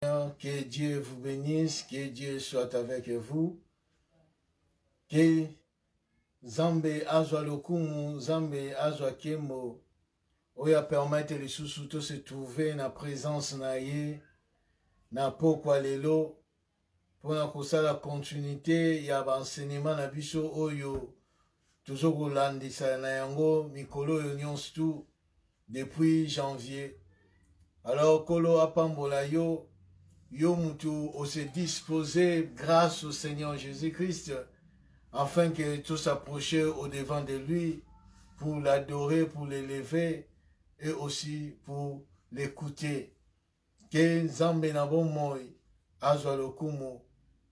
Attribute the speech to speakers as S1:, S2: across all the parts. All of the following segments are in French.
S1: Que Dieu vous bénisse, que Dieu soit avec vous, que Zambe azwa lokumu, Zambe azwa kemo, oya permettre les sous de se trouver na présence na ye, na pokwa lelo, pour na la continuité, ya enseignement na biso oyo, toujours kolandisa na yango, mikolo yo nyonso tout, depuis janvier. Alors, kolo apambola yo, yo mutu on se disposer grâce au Seigneur Jésus-Christ afin que tous s'approchent au devant de lui pour l'adorer, pour l'élever et aussi pour l'écouter. Que Nzambe na bon moi azwa lokumu.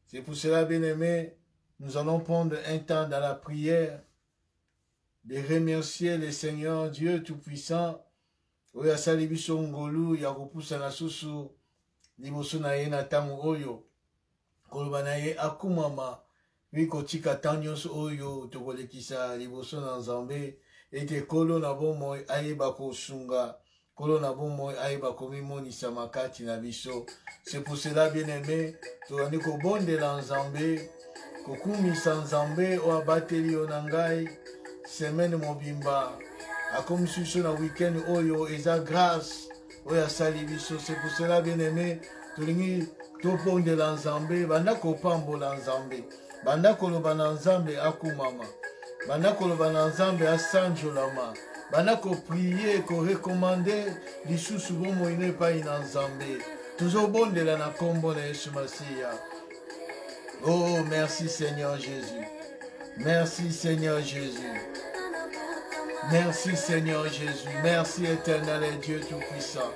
S1: C'est pour cela, bien aimé, nous allons prendre un temps dans la prière de remercier le Seigneur Dieu Tout-Puissant. Oya sali biso ngolu ya kopusa na susu liboso na ye na tango oyo koloba na ye akumama wiko tika tanyos oyo tokolekisa liboso na Nzambe ete kolo na bomoi ayeba kosunga kolo na bomoi ayeba komimonisa makati na biso. C'est pour cela, bien aimé, tozali kobondela Nzambe kokumisa Nzambe oyo abateli yo na ngai semaine mobimba akomi susu na week-end oyo eza grâce oya sali biso. C'est pour cela, bien aimé, tolingi tobondela Nzambe banda kopambola Nzambe banda koloba na Nzambe akumama banda koloba na Nzambe asanjolama banda koprier korekomande lisusu bomoi epai na Nzambe tozobondela na kombo na Yesu Masiya. Oh, merci Seigneur Jésus, merci Seigneur Jésus, merci Seigneur Jésus, merci éternel et Dieu Tout-Puissant,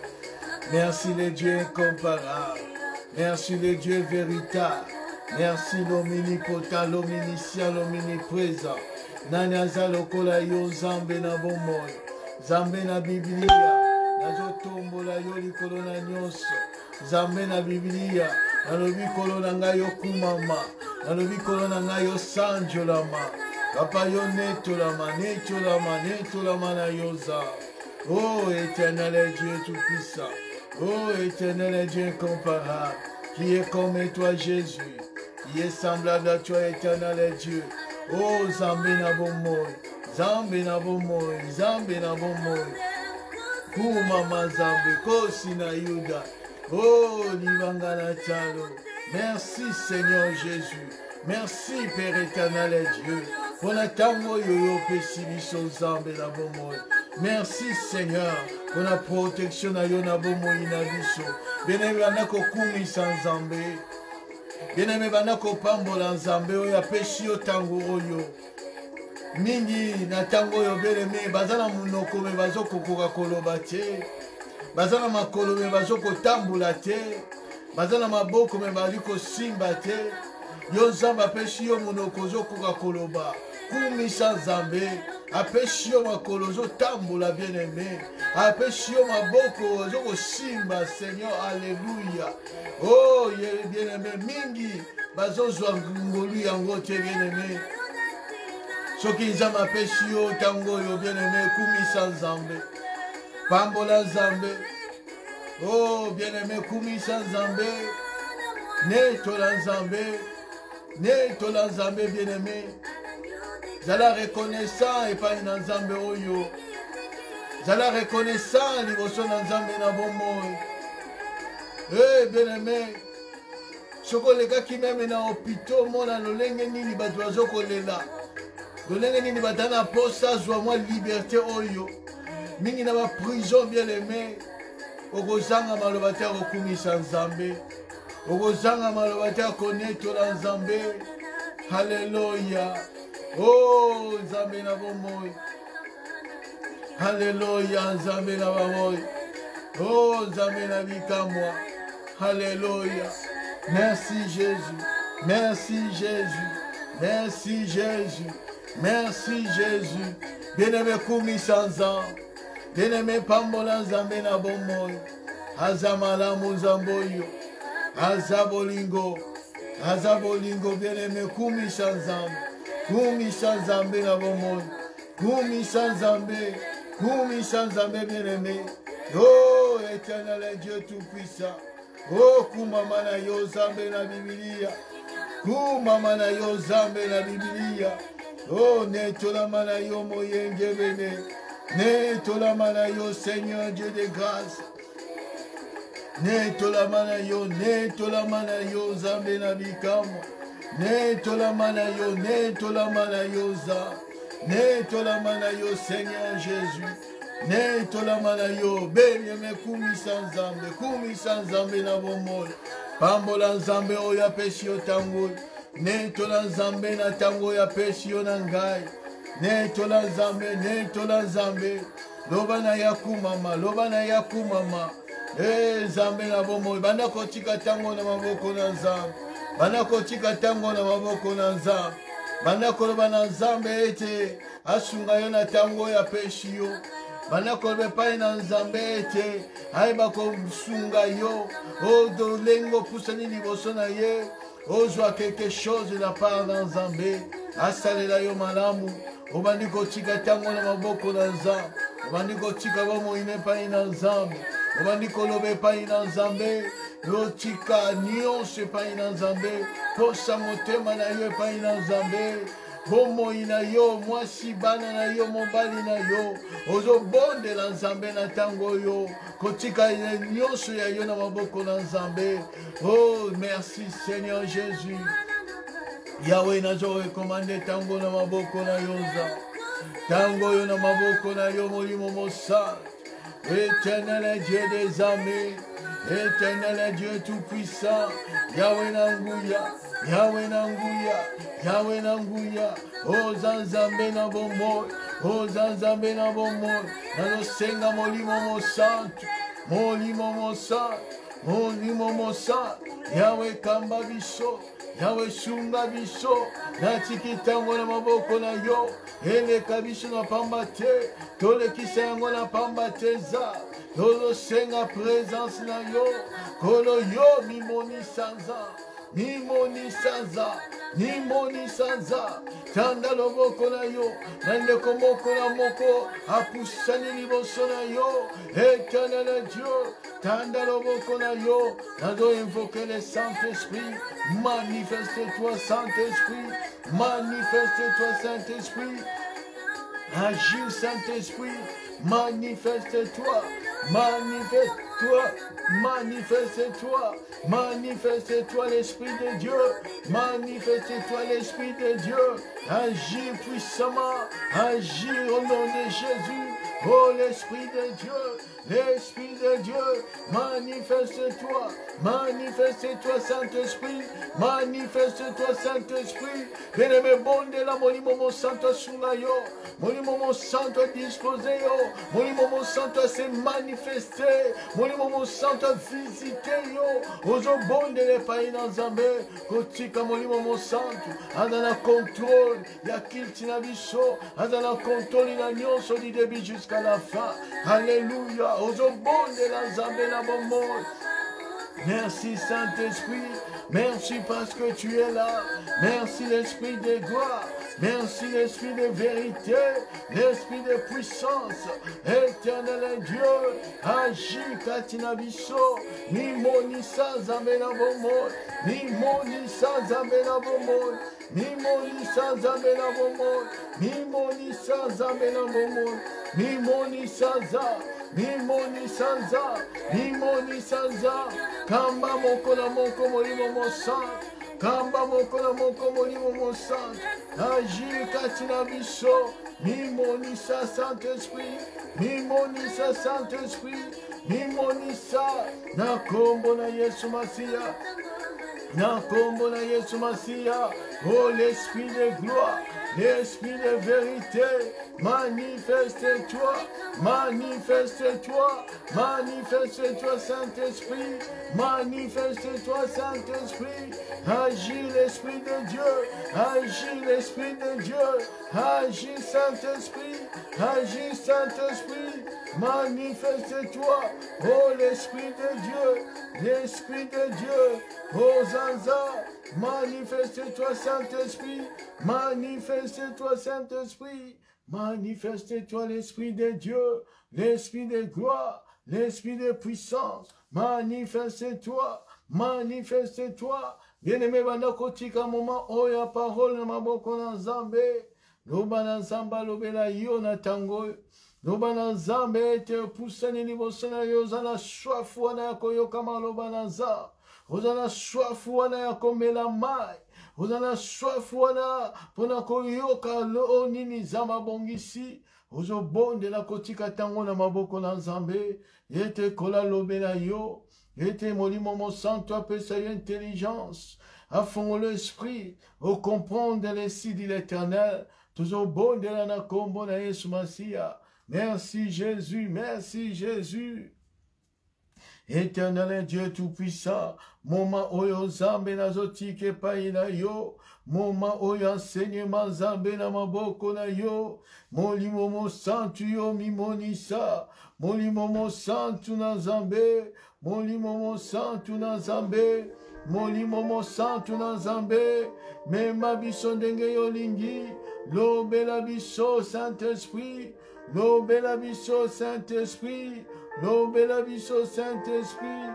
S1: merci le Dieu incomparable, merci le Dieu véritable, merci l'omnipotent, l'omniscient, l'omniprésent. Nani aza lokola yo Nzambe na bomoi, Nzambe na Biblia, nazotombola yo likolo na nyonso, Nzambe na Biblia, nalobi kolo na ngai okumama, nalobi kolo na ngai osanjolama, Papa yo netolama, netolama, netolama na yoza. Oh, éternel Dieu Tout-Puissant, oh, éternel Dieu incomparable, qui est comme toi Jésus, qui est semblable à toi, éternel Dieu. Oh, Nzambe na bomoi, Nzambe na bomoi, Nzambe na bomoi, kumama Nzambe, kosi na Yuda, oh, libanga na talo. Merci Seigneur Jésus, merci Père éternel et Dieu, pour la tango yoyo pesi biso Nzambe na bomoi. Merci Seigneur, pour la protection na yo na bomoi na biso. Bien-aimé bana kokumisa Nzambe, bien-aimé bana kopambola Nzambe oyo apesi yo tango oyo. Mingi na tango oyo bien-aimé bazana munoko me bazokokoka koloba te, bazana makolo me bazokotambola te, bazana maboko me bali kosimba te. Yo Nzambe apesi yo munoko ozokoka koloba, kumisa Nzambe apesi yo makolo ozotambola bien-aimé, apesi yo maboko ozokosimba Seigneur, alléluia. Oh bien-aimé, mingi bazozwa ngolu yango te bien-aimé. Soki Nzambe apesi yo tango yo bien-aimé, kumisa Nzambe, pambola Nzambe. Oh bien-aimé, kumisa Nzambe, netola Nzambe, netola Nzambe bien-aimé. Zala reconnaissant epai na Nzambe oyo, zala reconnaissant liboso na Nzambe na bomoi. Eh bien-aimé, soko lekaki meme na hôpital mona lolenge nini bato bazokolela, lolenge nini batana posa zwa mwa liberté oyo, mingi na ba prison bien-aimé, okozanga maloba te kokumisa Nzambe, okozanga maloba te konetola Nzambe. Alléluia. Oh, Nzambe na bomoi. Alléluia, Nzambe na bomoi. Oh, Nzambe na bikamwa. Alléluia. Merci Jésus. Merci Jésus. Merci Jésus. Merci Jésus. Bien-aimé kumisa Nzambe. Bien-aimé pambola Nzambe na bomoi. Azamalamu Nzambe oyo. Azabolingo. Azabolingo bien-aimé kumisa Nzambe. Kumisa Nzambe na bomoi, kumisa Nzambe, kumisa Nzambe bien-aimé. Oh, éternel Dieu Tout-Puissant, Oh, kumama na yo zambe na Biblia. Kumama na yo zambe na Biblia. Oh, netolama na yo moyenge bene. Netolama na yo Seigneur Dieu de grâce. Netolama na yo zambe na bikamo. Netolama na yo za. Netolama na yo Seigneur Jésus. Netolama na yo benyeme kumi sanzambe na bomol. Pambola nzambe oya pesi yo tango. Netola nzambe na tango ya pesi yo na ngai. Netola nzambe. Loba na yakumama. Nzambe na bomol. Banda kotika tango na maboko na nzambe. Banda kotika tango na maboko na nzambe. Banda koloba na nzambe ete asunga yo na tango ya pesi yo. Banda kolobe pai na nzambe ete aiba kosunga yo. Odo lengo pusani liboso na ye. Ozwa quelque chose de la part na nzambe. Asalela yo malamu. Obandi kotika tango na maboko na nzambe. Obandi kotika bomo ine pai na nzambe. Obandi kolobe pai na nzambe. Yotika nyonso pai na nzambe. Posa motema na yo pai na nzambe. Bomo ina yo, mwasi bana na yo, mobali na yo. Ozo bonde la nzambe na tango yo. Kotika nyonso ya yo na maboko na nzambe. Oh, merci Seigneur Jésus. Yahweh nazo rekomande tango na maboko na yo nza. Tango yo na maboko na yo molimo mosa. Éternel Dieu des armées. Éternel Dieu tout-puissant. Yahweh Nanguya. Yahweh Nanguya. O Zanzambe na bomoi. O Zanzambe na bomoi. Nano senga molimo mosantu. Molimo mosantu. Yahweh kamba biso. Yahweh sunga biso. Natiki tango na maboko na yo. Ele kabiso na pamba te. Tole kisango na pamba te za. Tolo senga présence na yo. Kolo yo mimoni sanza. Tanda loboko na yo. Nande komoko na moko. Apusani liboso na yo. Éternel Dieu. Tanda loboko na yo. Nado invoquer le Saint-Esprit. Manifeste-toi Saint-Esprit. Manifeste-toi Saint-Esprit. Agis Saint-Esprit. Manifeste-toi. Manifeste-toi l'Esprit de Dieu. Manifeste-toi l'Esprit de Dieu. Agis puissamment. Agis au nom de Jésus. Oh l'Esprit de Dieu. L'Esprit de Dieu, manifeste-toi, Saint-Esprit, manifeste-toi, Saint-Esprit, bien-aimé bon de la Molimo Santo Sulayo, Molimo Santo disposé, Molimo Santo se manifester, Molimo Santo visiter, Ozo bon de l'Epaï dans Zambé, Kotika Molimo Santo, Adana contrôle, Yakiltina Bisso, Adana contrôle, il a nyonso du début jusqu'à la fin, Alléluia. Ozo bon de la Zambé la bombe. Merci Saint-Esprit. Merci parce que tu es là. Merci l'Esprit de gloire. Merci l'Esprit de vérité. L'Esprit de puissance. Éternel Dieu. Agis Katina Bisso. Ni monisa Zambé la bombe. Ni monisa Zambé la bombe. Ni monisa Zambé la bombe. Ni monisa Zambé la bombe. Ni monisa Zambé. Mimoni sanza, kamba moko na moko molimo mosantu, kamba moko na moko molimo mosantu, agir katina biso, mimoni sa Saint-Esprit, mimoni sa, na kombo na Yesu Masia, oh l'Esprit de gloire, l'Esprit de vérité, manifeste-toi, Saint-Esprit, manifeste-toi, Saint-Esprit, agis l'Esprit de Dieu, agis Saint-Esprit, manifeste-toi, oh l'Esprit de Dieu, oh Zanza, manifeste-toi, Saint-Esprit, manifeste-toi l'Esprit de Dieu, l'Esprit de gloire, l'esprit de puissance, manifeste-toi, manifeste-toi. Bien-aimé, banakotika moment, oya parole na maboko na Nzambe, loba na Nzamba lobela yo na tango, loba na Nzambe ete pusani liboso na yo, ozala swafu wana ya koyoka maloba na Nzambe, ozala swafu wana ya komela mai, ozala swafu wana pona koyoka lo nini Nzambe abongisi, ozobondela kotika tango na maboko na Nzambe, ete kola lobela yo, ete molimo mo santo apesa yo intelligence, afin l'esprit, au comprendre les sites de l'Éternel, toujours bon de la nakombo na Yesu Masia. Merci Jésus, merci Jésus. Éternel et Dieu Tout-Puissant, moment oyo Nzambe nazotike pai na yo, moment oyo enseignement Nzambe na maboko na yo, molimo mo santu yo mimonisa, molimo mo santu na Nzambe, molimo mo santu na Nzambe, molimo mo santu na Nzambe, mema biso ndenge yo lingi, lobela biso Saint-Esprit, lobela biso Saint-Esprit, lobela biso Saint-Esprit,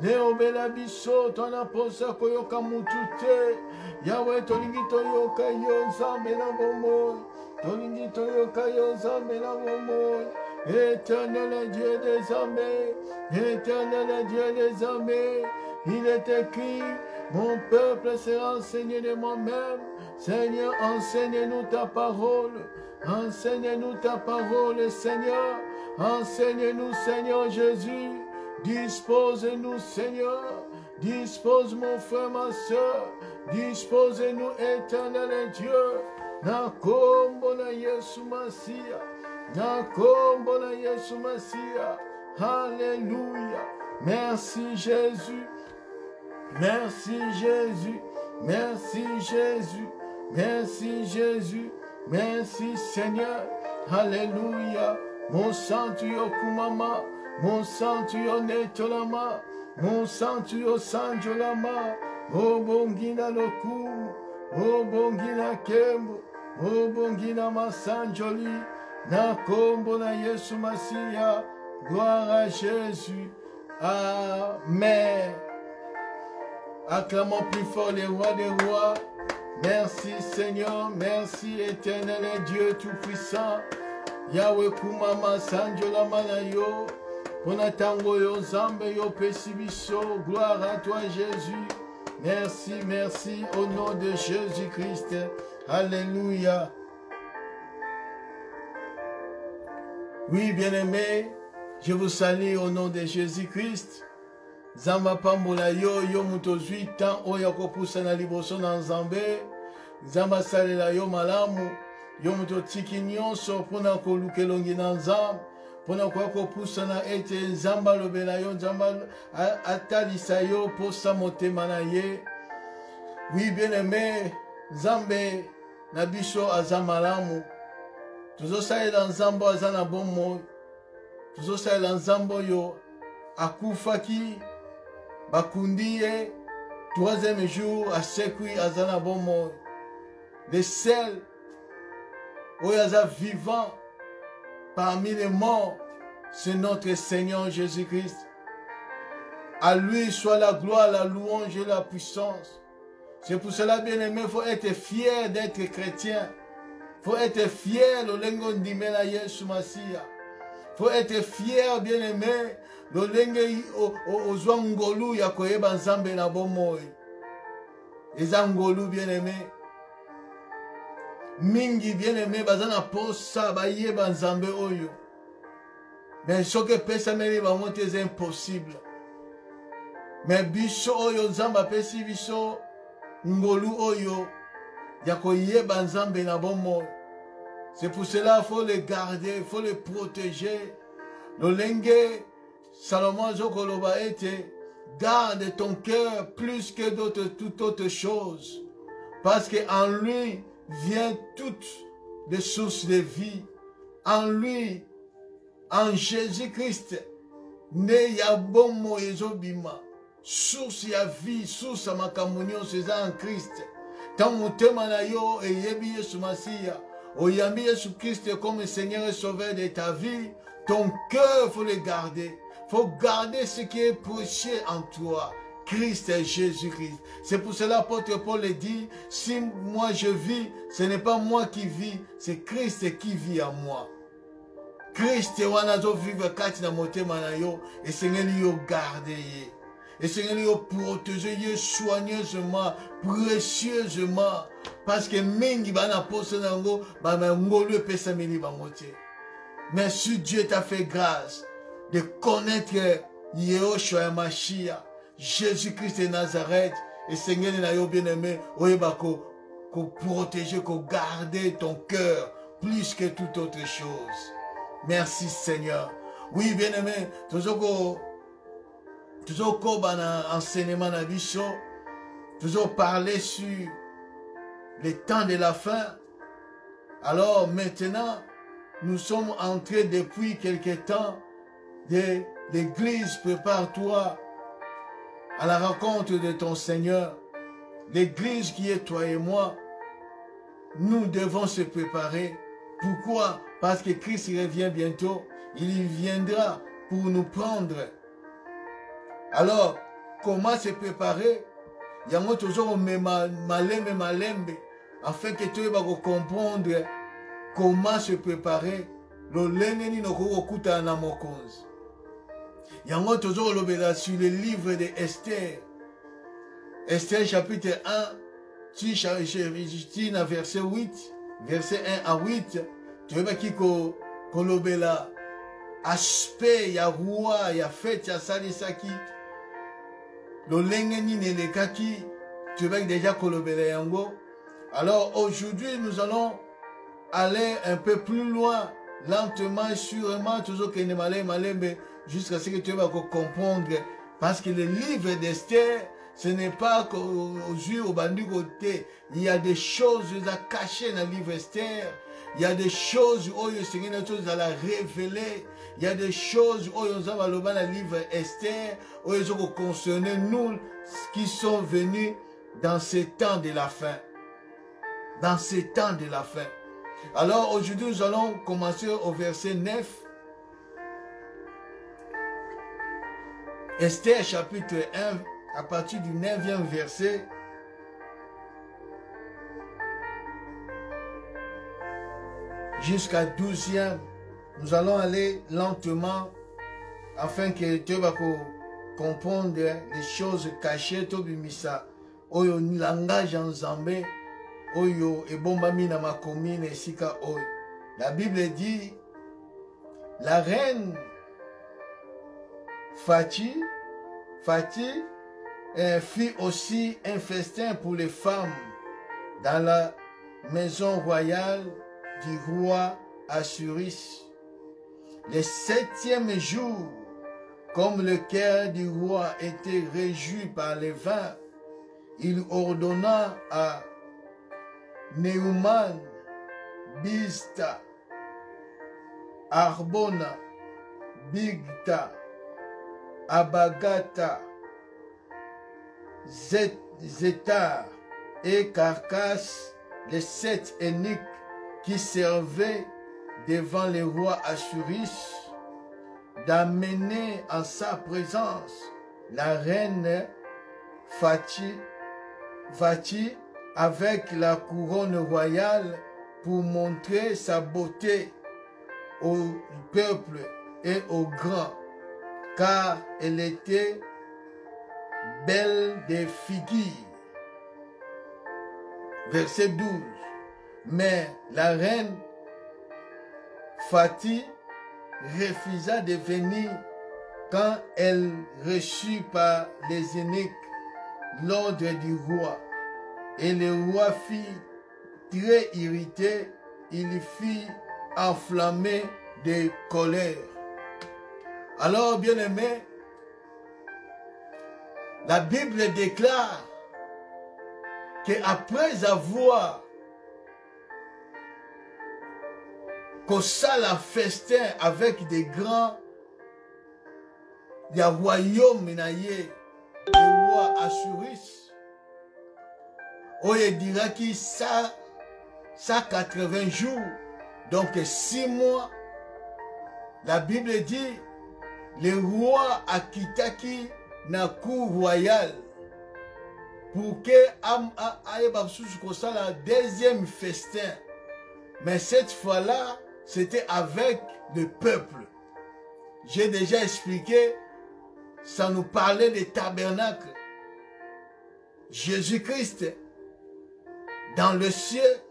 S1: leobela biso tona posa koyoka mutu te, Yahweh tolingi toyoka yo Nzambe na bomoi, tolingi toyoka yo Nzambe na bomoi, Éternel Dieu des armées, Éternel Dieu des armées, il est écrit, mon peuple sera enseigné de moi-même. Seigneur, enseigne-nous ta parole. Enseigne-nous ta parole, Seigneur. Enseigne-nous, Seigneur Jésus. Dispose-nous, Seigneur. Dispose mon frère, ma soeur. Dispose-nous, éternel Dieu. Nakombo na Yesu Masia. Nakombo na Yesu Masia. Alléluia. Merci Jésus. Merci Jésus. Merci Jésus. Merci Jésus. Merci Seigneur. Alléluia. Mon santu yo kumama. Mon santu yo netolama. Mon santu yo sanjolama. O bongina lokumu. O bongina kembo. O bongina masanjoli. Na kombo na Yesu Masia. Gloire à Jésus. Amen. Acclamons plus fort les rois des rois. Merci Seigneur, merci éternel et Dieu Tout-Puissant. Yahweh kumama sanjola manayo. Ponatango yo Nzambe yo pesibiso. Gloire à toi Jésus. Merci, merci au nom de Jésus-Christ. Alléluia. Oui, bien-aimés, je vous salue au nom de Jésus-Christ. Zamba pambola yo yo mutozwi tan oya kopusa na liboso na Nzambe. Zamba salela yo malamu yo mutotiki nyonso pona kolukelongi na Nzambe. Pona kwa kopusa na ete Nzamba lobela yo Nzamba atalisa yo posa motema na ye. Oui, bien-aimé, Nzambe na biso aza malamu. Tuzosalela Nzambe aza na bomoi. Tuzosalela Nzambe yo akufaki bakundiye troisième jour asekui aza na bomoi. Le seul oyaza vivant parmi les morts, c'est notre Seigneur Jésus-Christ. À lui soit la gloire, la louange et la puissance. C'est pour cela, bien-aimé, il faut être fier d'être chrétien. Il faut être fier de l'engondimela Yesu Masia. Il faut être fier, bien-aimé, de l'engondimela ya koyeba Nzambe na bomoi. Eza ngolu, bien-aimé. Mingi, bien-aimé, bazana posa bayeba Nzambe oyo. Mais ce que pesa meri ba monte c'est impossible. Mais biso oyo Nzamba pesi biso ngolu oyo ya koyeba Nzambe na bomoi. C'est pour cela qu'il faut les garder, il faut les protéger. Lolenge Salomon Zokoloba était garde ton cœur plus que toute autre chose. Parce qu'en lui vient toutes les sources de vie. En lui, en Jésus-Christ, ne ya bomo ezobima. Source ya vie, source ya makamunyo, c'est en Christ. Tant motema na yo et yebi Yesu Masia. Oyambi Jésus-Christ comme Seigneur et Sauveur de ta vie. Ton cœur, il faut le garder. Il faut garder ce qui est prêché en toi. Christ est Jésus-Christ. C'est pour cela l'apôtre Paul dit, si moi je vis, ce n'est pas moi qui vis, c'est Christ qui vit en moi. Christ wana zo vivre kati na motema na yo, et Seigneur yo garder ye. Et Seigneur yo protéger ye soigneusement, précieusement, parce que mingi bana poso nango ba ngolu pesa mini bangote. Merci Dieu t'a fait grâce de connaître Yehoshua Mashiach, Jésus-Christ de Nazareth, et Seigneur na yo bien-aimé, oyeba ko protéger, ko garder ton cœur plus que toute autre chose. Merci Seigneur. Oui, bien-aimé, toujours dans enseignement na biso, toujours parler sur les temps de la fin. Alors maintenant, nous sommes entrés depuis quelque temps de l'église, prépare-toi à la rencontre de ton Seigneur. L'église qui est toi et moi, nous devons se préparer. Pourquoi? Parce que Christ revient bientôt. Il viendra pour nous prendre. Alors, comment se préparer? Il y a toujours malembe, afin que tu vas comprendre comment se préparer. Il y a toujours sur le livre de Esther. Esther chapitre 1, verset 8, verset 1 à 8. Tu vois qui kolobela aspect ya roi ya fête ya salisaki lolengeni nelekaki. Tu vois déjà kolobela yango. Alors aujourd'hui nous allons aller un peu plus loin, lentement, sûrement, toujours que ne malembe, jusqu'à ce que tu vas comprendre, parce que le livre d'Esther, ce n'est pas aux yeux au bandu côté. Il y a des choses à cacher dans le livre Esther. Il y a des choses où le Seigneur a la révélé. Il y a des choses où nous avons dans le livre Esther, où ils ont concerné nous qui sont venus dans ces temps de la fin. Dans ces temps de la fin. Alors aujourd'hui nous allons commencer au verset 9. Esther chapitre 1, à partir du 9e verset. Jusqu'à 12e. Nous allons aller lentement afin que tu vas comprendre les choses cachées. Tobimisa oyo langage en Zambé. Oyo ebombami na makomine esika oyo. La Bible dit, la reine Fati fit aussi un festin pour les femmes dans la maison royale du roi Assuris. Le 7e jour, comme le cœur du roi était réjoui par les vins, il ordonna à Neumann, Bista, Arbona, Bigta, Abagata, Zetar et Carcasse, les 7 eunuques qui servaient devant le roi Assuris, d'amener en sa présence la reine Fati avec la couronne royale pour montrer sa beauté au peuple et aux grands, car elle était belle de figure. Verset 12. Mais la reine Fati refusa de venir quand elle reçut par les eunuques l'ordre du roi. Et le roi fut très irrité, il fut enflammé de colère. Alors, bien-aimés, la Bible déclare qu'après avoir kosala festin avec des grands, il y a royaume naye, le roi Assuris, oye dira qui ça 180 jours, donc 6 mois. La Bible dit, le roi akitaki na cour royale pour que la deuxième festin. Mais cette fois-là, c'était avec le peuple. J'ai déjà expliqué, ça nous parlait des tabernacles. Jésus-Christ, dans le ciel,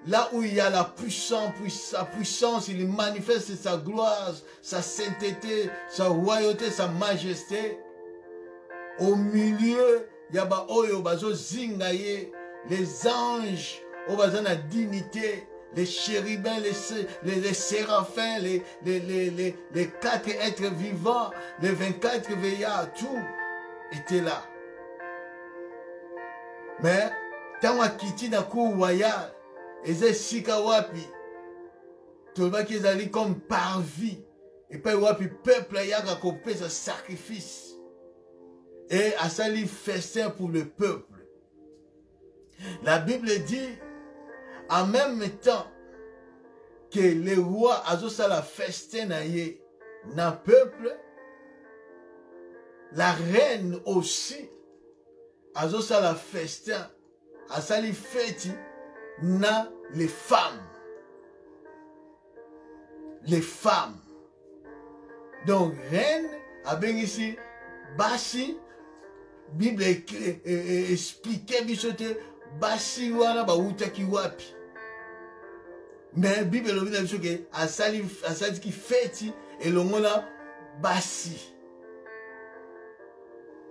S1: là où il y a la puissance, sa puissance, il manifeste sa gloire, sa sainteté, sa royauté, sa majesté. Au milieu, il y a les anges, la dignité, les chérubins, les séraphins, les 4 êtres vivants, les 24 veillards, tout était là. Mais, tant que na cour royale, et sika wapi, tout le qu'ils allaient comme parvis, et puis wapi peuple a coupé ce sacrifice, et a sali festin pour le peuple. La Bible dit, en même temps que les rois ont sala festin na peuple, la reine aussi a sala festin, a sali fête na les femmes. Les femmes. Donc, reine, a bien ici, Basi, Bible expliquait, bichote, Basi wana ba utaki wapi. Mais Bible a dit que a sali qui fête et le mot là, Basi.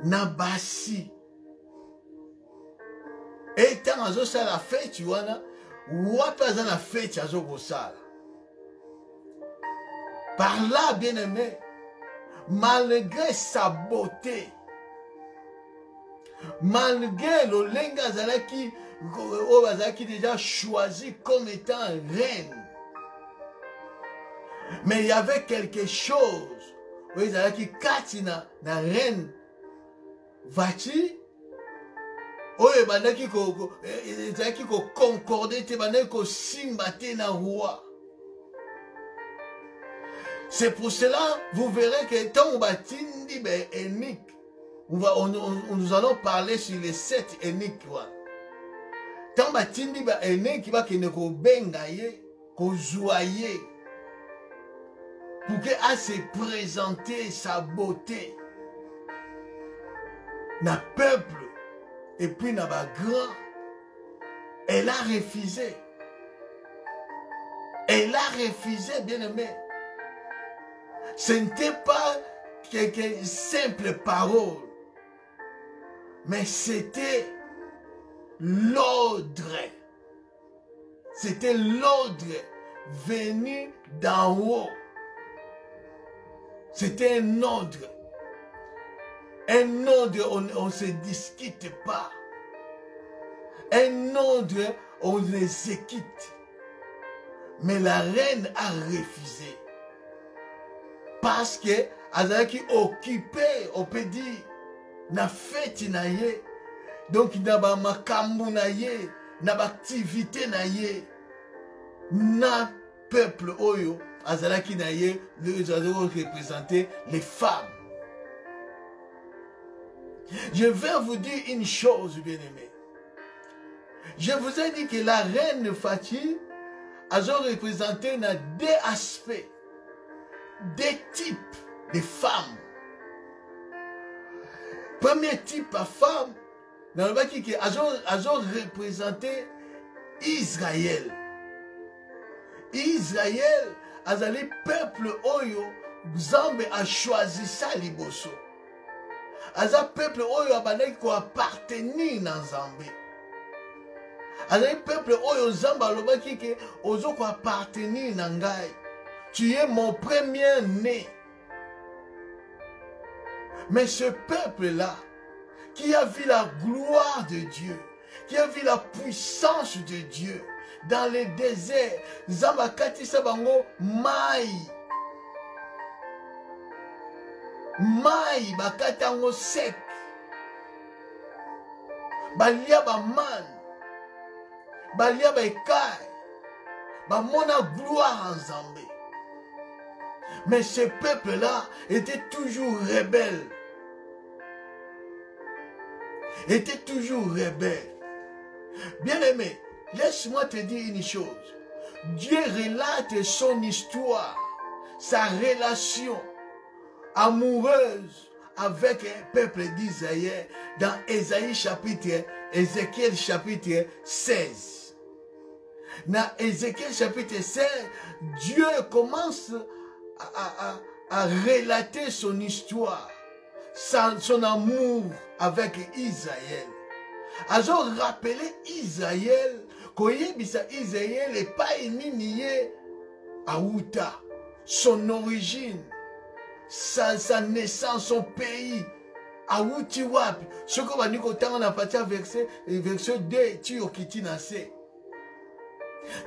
S1: Na Basi. Et tant azo ça la fête, wana, wapa za la fête azo gosala. Par là, bien-aimé, malgré sa beauté, malgré le lenga zalaki déjà choisi comme étant reine, mais il y avait quelque chose, oui, zalaki katina na reine, vati, oye bandaki ko concordé te bandaki ko simbate na roi. C'est pour cela, vous verrez que tant on batindi ben énique, nous allons parler sur les 7 éniques. Tant batindi ben énique, va que ne ko bengaye, ko joye, pour que a se présenter sa beauté, na peuple et puis na ba grand, elle a refusé. Elle a refusé, bien aimé. Ce n'était pas quelques simples paroles, mais c'était l'ordre. C'était l'ordre venu d'en haut. C'était un ordre. Un ordre, on ne se discute pas. Un ordre, on l'exécute. Mais la reine a refusé. Parce que Azalaki occupé, on peut dire, na fête na ye, donc na ba makambu na ye, na ba activité na ye, na peuple oyo, Azalaki na ye, les oiseaux représenter les femmes. Je vais vous dire une chose, bien-aimé. Je vous ai dit que la reine Fatih a représenté na 2 aspects. Des types de femmes. Premier type de femme, dans le bas qui a représenté Israël. Israël, a le peuple oyo, Zambe a choisi ça liboso. Aza peuple oyo abandaki ko appartenir na Nzambe. Aza peuple oyo Nzambe alobaki ke ozo ko appartenir na ngai. Tu es mon premier-né. Mais ce peuple-là, qui a vu la gloire de Dieu, qui a vu la puissance de Dieu, dans les déserts, Zambakati Sabango, Maï. Maï, Bakatango sec. Balia Baman. Balia Bakai. Bamona gloire en Zambé. Mais ce peuple-là était toujours rebelle. Était toujours rebelle. Bien-aimé, laisse-moi te dire une chose. Dieu relate son histoire, sa relation amoureuse avec un peuple d'Israël dans Ésaïe Ézéchiel chapitre 16. Dans Ézéchiel chapitre 16, Dieu commence à relater son histoire, son amour avec Israël. Alors rappeler Israël, qu'Israël Israël n'est pas nié à Outa, son origine, sa naissance, son pays, à Outiwap. Ce qu'on va dire quand on a parti à verset 2, tu as quitté Nassé.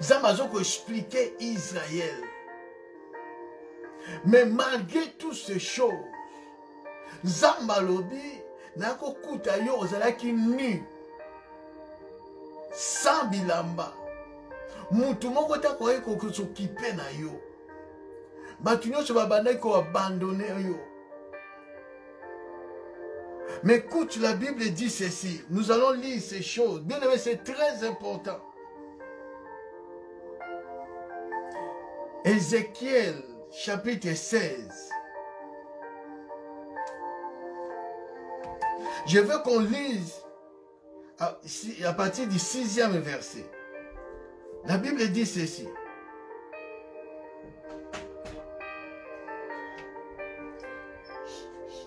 S1: Zamazon expliquer Israël. Mais malgré toutes ces choses, Zambalobi n'a pas kuta yo ozalaki nu sans bilamba. Mutu moko ta koye ko s'occuper na yo. Batu nyonso babandaki ko abandonner yo. Mais écoute, la Bible dit ceci. Nous allons lire ces choses. Bien aimé, c'est très important. Ézéchiel, chapitre 16. Je veux qu'on lise à partir du 6e verset. La Bible dit ceci.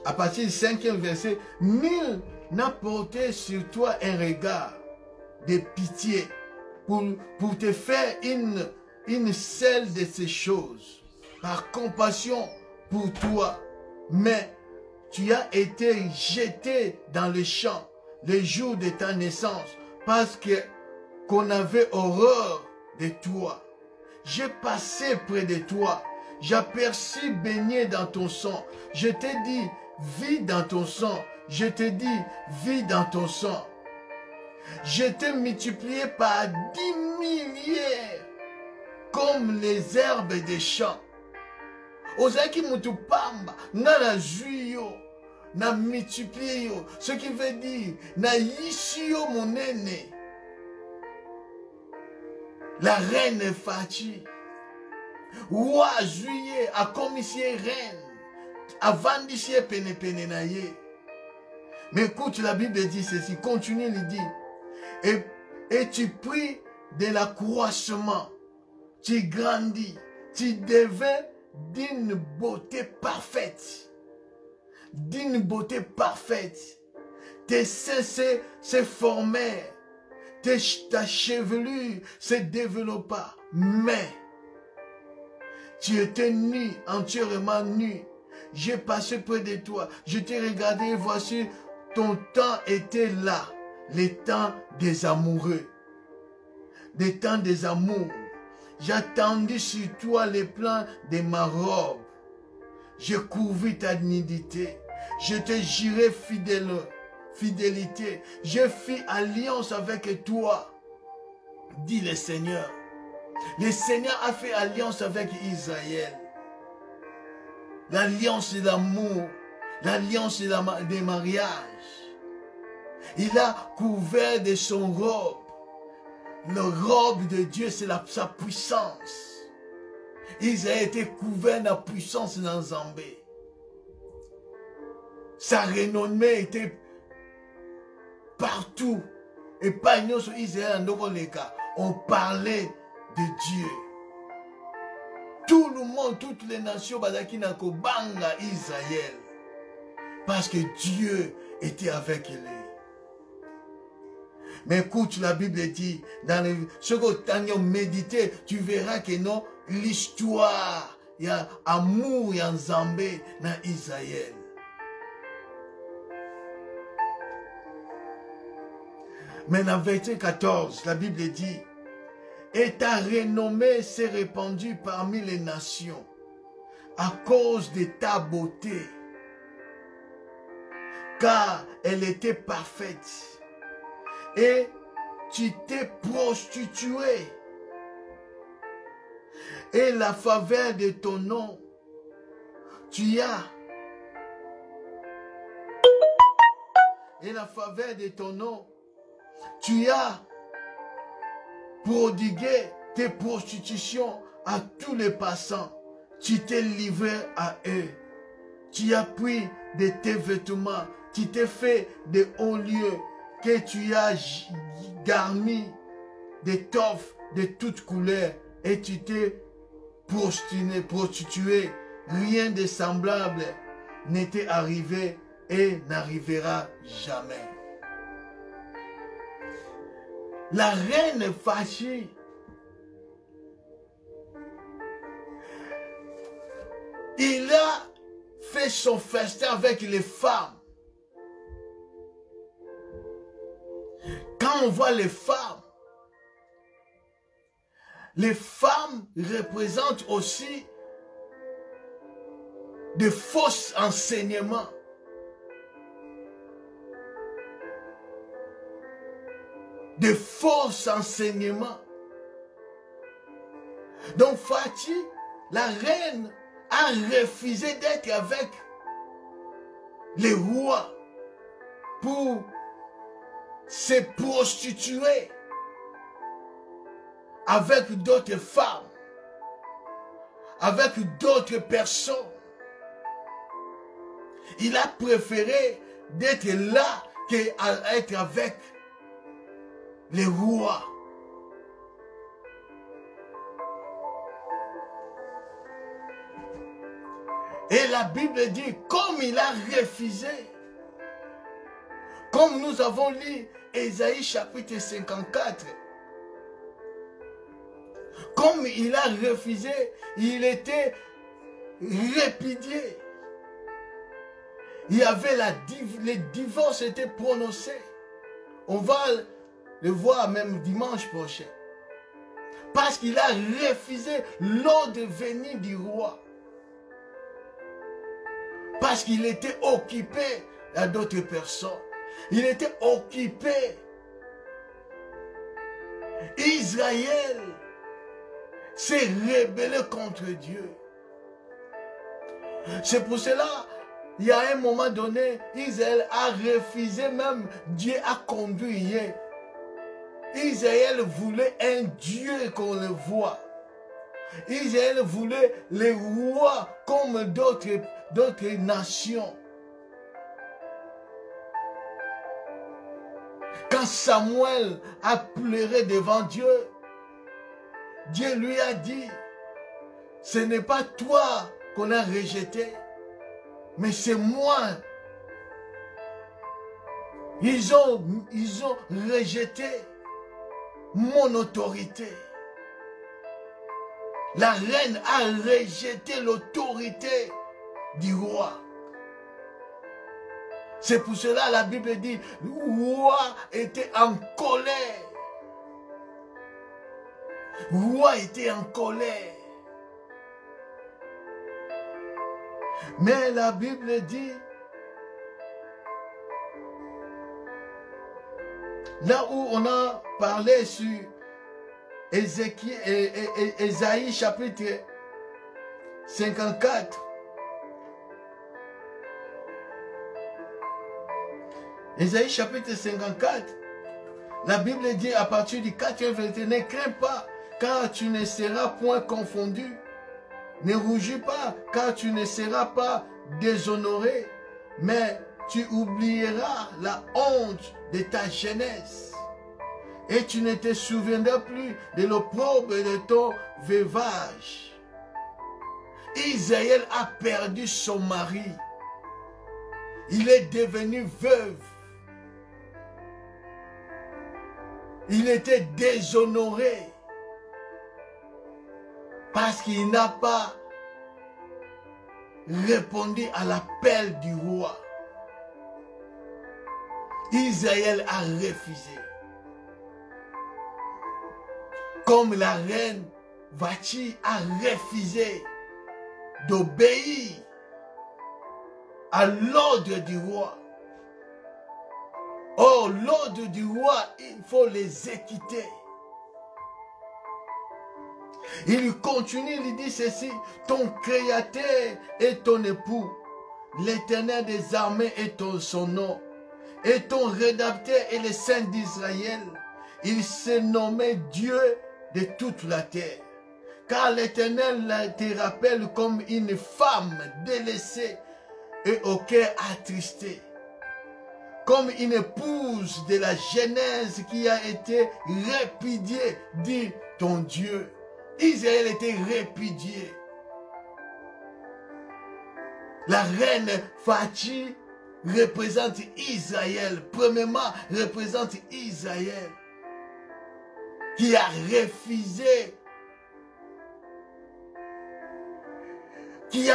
S1: À partir du 5e verset, nul n'a porté sur toi un regard de pitié pour te faire une seule de ces choses, par compassion pour toi. Mais tu as été jeté dans le champ le jour de ta naissance, parce qu'on avait horreur de toi. J'ai passé près de toi, j'aperçus baigner dans ton sang. Je t'ai dit, vis dans ton sang. Je te dis, vis dans ton sang. Je t'ai multiplié par 10 milliers, comme les herbes des champs. Ozaki mutu pamba, na juyo, na multiplié yo. Ce qui veut dire, na yishio monene. La reine est fatie. Roi juillet a commissionné reine. Avant d'ici pene pene na ye. Mais écoute, la Bible dit ceci, continue, il dit, et tu pries de l'accroissement, tu grandis, tu deviens d'une beauté parfaite. D'une beauté parfaite. Tes seins se formèrent, ta chevelure se développa, mais tu étais nu, entièrement nu. J'ai passé près de toi, je t'ai regardé et voici, ton temps était là, les temps des amoureux, les temps des amours. J'attendis sur toi les plans de ma robe. Je couvris ta nudité. Je te jurai fidélité. Je fis alliance avec toi, dit le Seigneur. Le Seigneur a fait alliance avec Israël. L'alliance de l'amour, l'alliance des mariages. Il a couvert de son robe. Le robe de Dieu, c'est sa puissance. Israël a été couvert de la puissance dans Zambé. Sa renommée était partout. Et pas nous sur Israël, on parlait de Dieu. Tout le monde, toutes les nations, banga Israël. Parce que Dieu était avec lui. Mais écoute, la Bible dit, dans ce que tu as médité, tu verras que non, l'histoire, il y a amour, il y a Zambé dans Israël. Mais dans verset 14, la Bible dit, et ta renommée s'est répandue parmi les nations à cause de ta beauté, car elle était parfaite. Et tu t'es prostitué. Et la faveur de ton nom tu as. Et la faveur de ton nom, tu as prodigué tes prostitutions à tous les passants. Tu t'es livré à eux. Tu as pris de tes vêtements. Tu t'es fait de hauts lieux que tu as garnis d'étoffes de toutes couleurs. Et tu t'es prostitué. Rien de semblable n'était arrivé et n'arrivera jamais. La reine Vashti, il a fait son festin avec les femmes. Quand on voit les femmes représentent aussi de faux enseignements. De faux enseignements. Donc Vashti, la reine, a refusé d'être avec les rois pour se prostituer avec d'autres femmes, avec d'autres personnes. Il a préféré d'être là qu'être avec les rois. Et la Bible dit, comme il a refusé, comme nous avons lu Ésaïe chapitre 54, comme il a refusé, il était répudié. Il y avait les divorces étaient prononcés. On va le voir même dimanche prochain. Parce qu'il a refusé l'ordre venu du roi. Parce qu'il était occupé à d'autres personnes. Il était occupé. Israël s'est rébellé contre Dieu. C'est pour cela, il y a un moment donné, Israël a refusé même, Dieu a conduit. Israël voulait un Dieu qu'on le voit. Israël voulait les rois comme d'autres nations. Quand Samuel a pleuré devant Dieu, Dieu lui a dit, ce n'est pas toi qu'on a rejeté, mais c'est moi. Ils ont rejeté mon autorité. La reine a rejeté l'autorité du roi. C'est pour cela la Bible dit, le roi était en colère. Le roi était en colère. Mais la Bible dit, là où on a parlé sur Ésaïe chapitre 54, Ésaïe chapitre 54, la Bible dit à partir du 4e verset, ne crains pas, car tu ne seras point confondu. Ne rougis pas, car tu ne seras pas déshonoré, mais tu oublieras la honte de ta jeunesse. Et tu ne te souviendras plus de l'opprobre de ton veuvage. Israël a perdu son mari. Il est devenu veuve. Il était déshonoré. Parce qu'il n'a pas répondu à l'appel du roi. Israël a refusé. Comme la reine Vashti a refusé d'obéir à l'ordre du roi. Oh, l'ordre du roi, il faut l'exécuter. Il continue, il dit ceci, ton Créateur est ton époux, l'Éternel des armées est son nom, et ton rédacteur est le Saint d'Israël. Il s'est nommé Dieu de toute la terre. Car l'Éternel te rappelle comme une femme délaissée et au cœur attristé. Comme une épouse de la Genèse qui a été répudiée, dit ton Dieu. Israël était répudié. La reine Fatih représente Israël. Premièrement, représente Israël qui a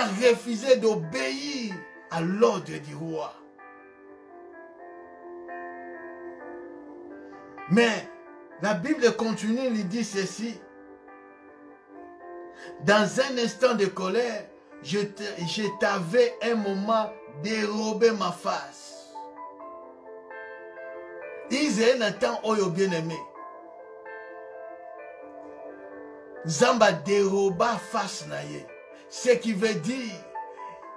S1: refusé d'obéir à l'ordre du roi. Mais la Bible continue, il dit ceci. Dans un instant de colère, je t'avais un moment dérobé ma face. Israël n'attend oyo bien-aimé. Zamba déroba face naye. Ce qui veut dire,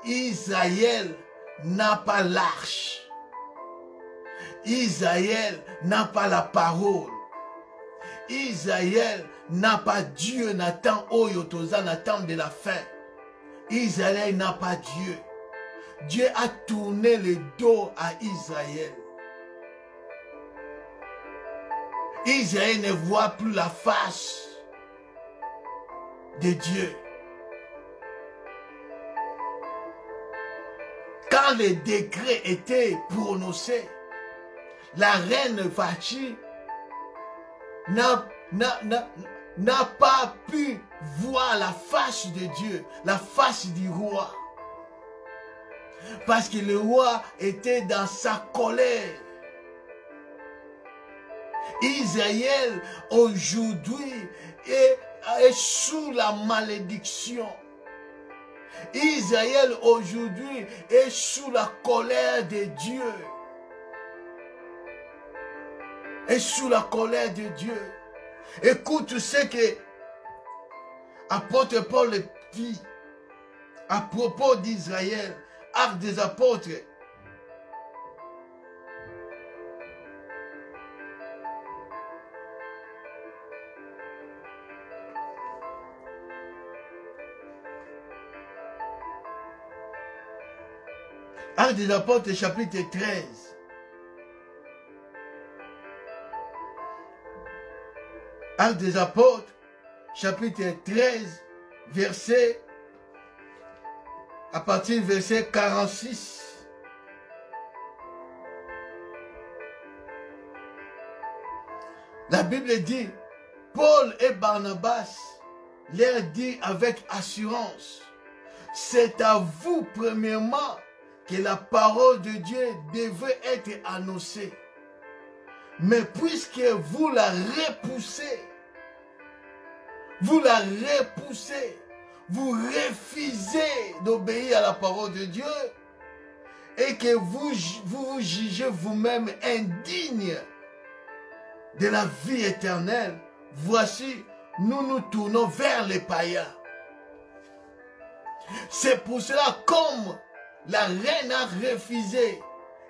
S1: Israël n'a pas l'arche. Israël n'a pas la parole. Israël n'a pas Dieu, Nathan Oyotoza, Nathan de la fin. Israël n'a pas Dieu. Dieu a tourné le dos à Israël. Israël ne voit plus la face de Dieu. Quand les décrets étaient prononcés, la reine Vachi n'a pas pu voir la face de Dieu, la face du roi. Parce que le roi était dans sa colère. Israël aujourd'hui est sous la malédiction. Israël aujourd'hui est sous la colère de Dieu. Est sous la colère de Dieu. Écoute ce que apôtre Paul dit à propos d'Israël. Actes des apôtres. Actes des apôtres, chapitre 13. Actes des apôtres, chapitre 13, verset, à partir du verset 46. La Bible dit, Paul et Barnabas leur dit avec assurance, c'est à vous premièrement que la parole de Dieu devait être annoncée. Mais puisque vous la repoussez, vous refusez d'obéir à la parole de Dieu et que vous vous jugez vous-même indigne de la vie éternelle, voici, nous nous tournons vers les païens. C'est pour cela, comme la reine a refusé,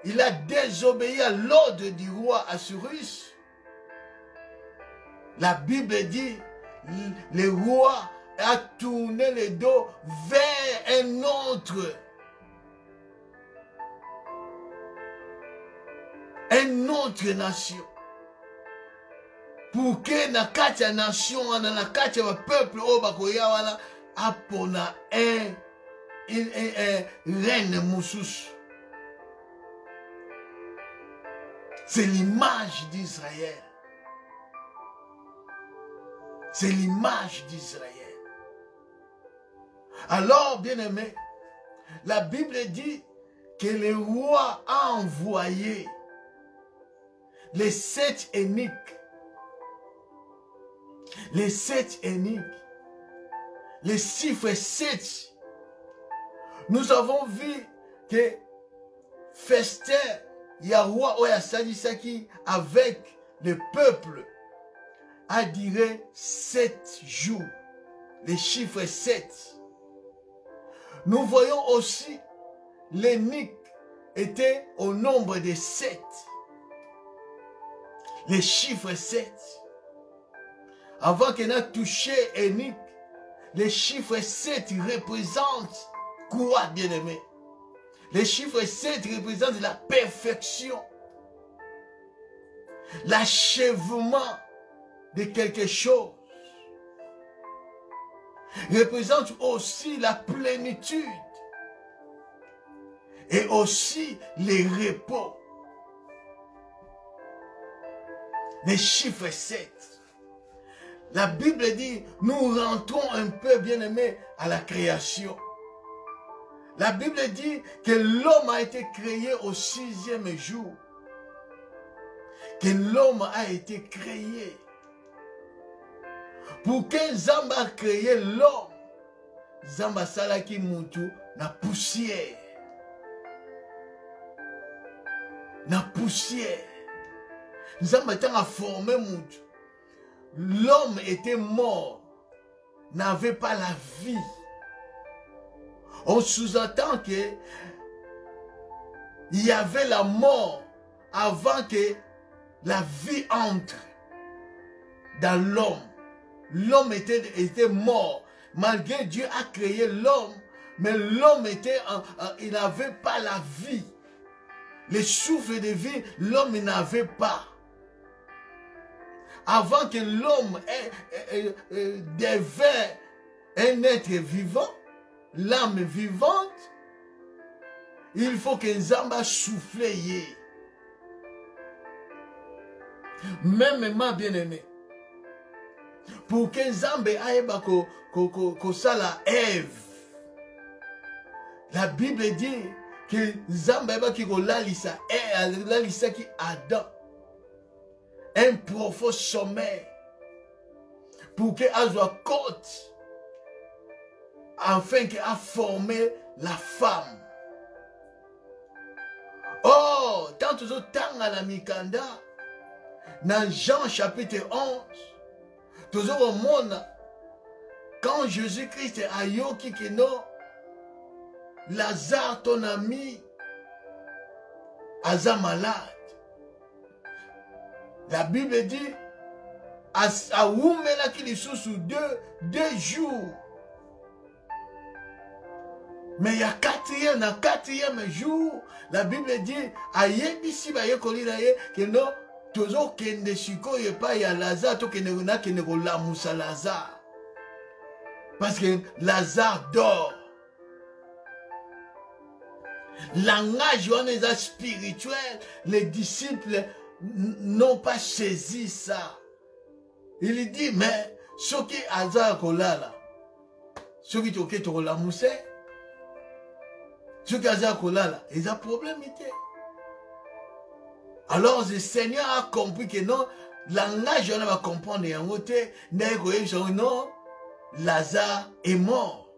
S1: il a désobéi à l'ordre du roi Assuérus. La Bible dit, le roi a tourné le dos vers un autre nation. Pour que na kati ya nation wana, na kati ya peuple oyo bakoya wana, apona un reine mosusu. C'est l'image d'Israël. C'est l'image d'Israël. Alors, bien-aimé, la Bible dit que le roi a envoyé les 7 eunuques. Les 7 eunuques. Les chiffres 7. Nous avons vu que Festin, Yahweh Oya Sadisaki, avec le peuple, a duré 7 jours. le chiffre 7. Nous voyons aussi l'énigme était au nombre de 7. Le chiffre 7. Avant qu'on ait touché l'énigme, le chiffre 7 représente quoi, bien-aimé? Le chiffre 7 représente la perfection, l'achèvement de quelque chose. Représente aussi la plénitude et aussi les repos. Le chiffre 7. La Bible dit, nous rentrons un peu, bien-aimés, à la création. La Bible dit que l'homme a été créé au 6e jour. Que l'homme a été créé. Pour que Zamba a créé l'homme, Zamba salaki mutu na poussière. Na poussière. Zamba a formé mutu. L'homme était mort, n'avait pas la vie. On sous-entend que il y avait la mort avant que la vie entre dans l'homme. L'homme était mort. Malgré Dieu a créé l'homme, mais l'homme il n'avait pas la vie. Le souffle de vie, l'homme n'avait pas. Avant que l'homme devienne un être vivant, l'âme vivante, il faut que Nzamba souffle. Même ma bien-aimé, pour que Nzambe aille kosala Ève, la Bible dit que Nzambe aille ki kolalisa ki Adam un profond sommeil pour que azwa côte afin qu'il a formé la femme. Oh, tant que temps à la mikanda, dans Jean chapitre 11, toujours au monde, quand Jésus-Christ a yoki keno, Lazare, ton ami, aza malade. La Bible dit, a oumela ki sous deux jours. Mais il y a quatrième jour, la Bible dit, ayebisi ba yekoli na ye, que non, tozo kende siko ye pa ya Lazare, to kende na kende ko la musa Lazare. Parce que Lazare dort. Langage spirituel, les disciples n'ont pas saisi ça. Il dit, mais ce qui a kolala, ce qui toke to la musa, ce qui a kolala, ils ont problème. Alors le Seigneur a compris que non, langage on va comprendre en côté, non, Lazare est mort.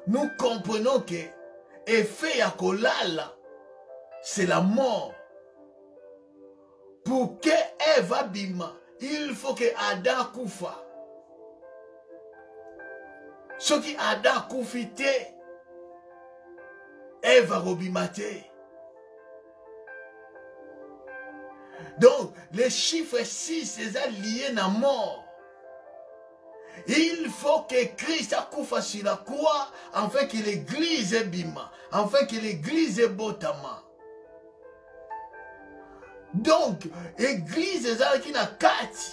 S1: Nous comprenons que effet ya kolala, c'est la mort. Pour que Eva bima, il faut que Adam koufa. Ce qui Adam koufite, Eva robimate. Donc, les chiffres 6, c'est lié à la mort. Il faut que Christ akoufa sur la croix, afin que l'église est bima, afin que l'église est botama. Donc, l'église est qui n'a kati.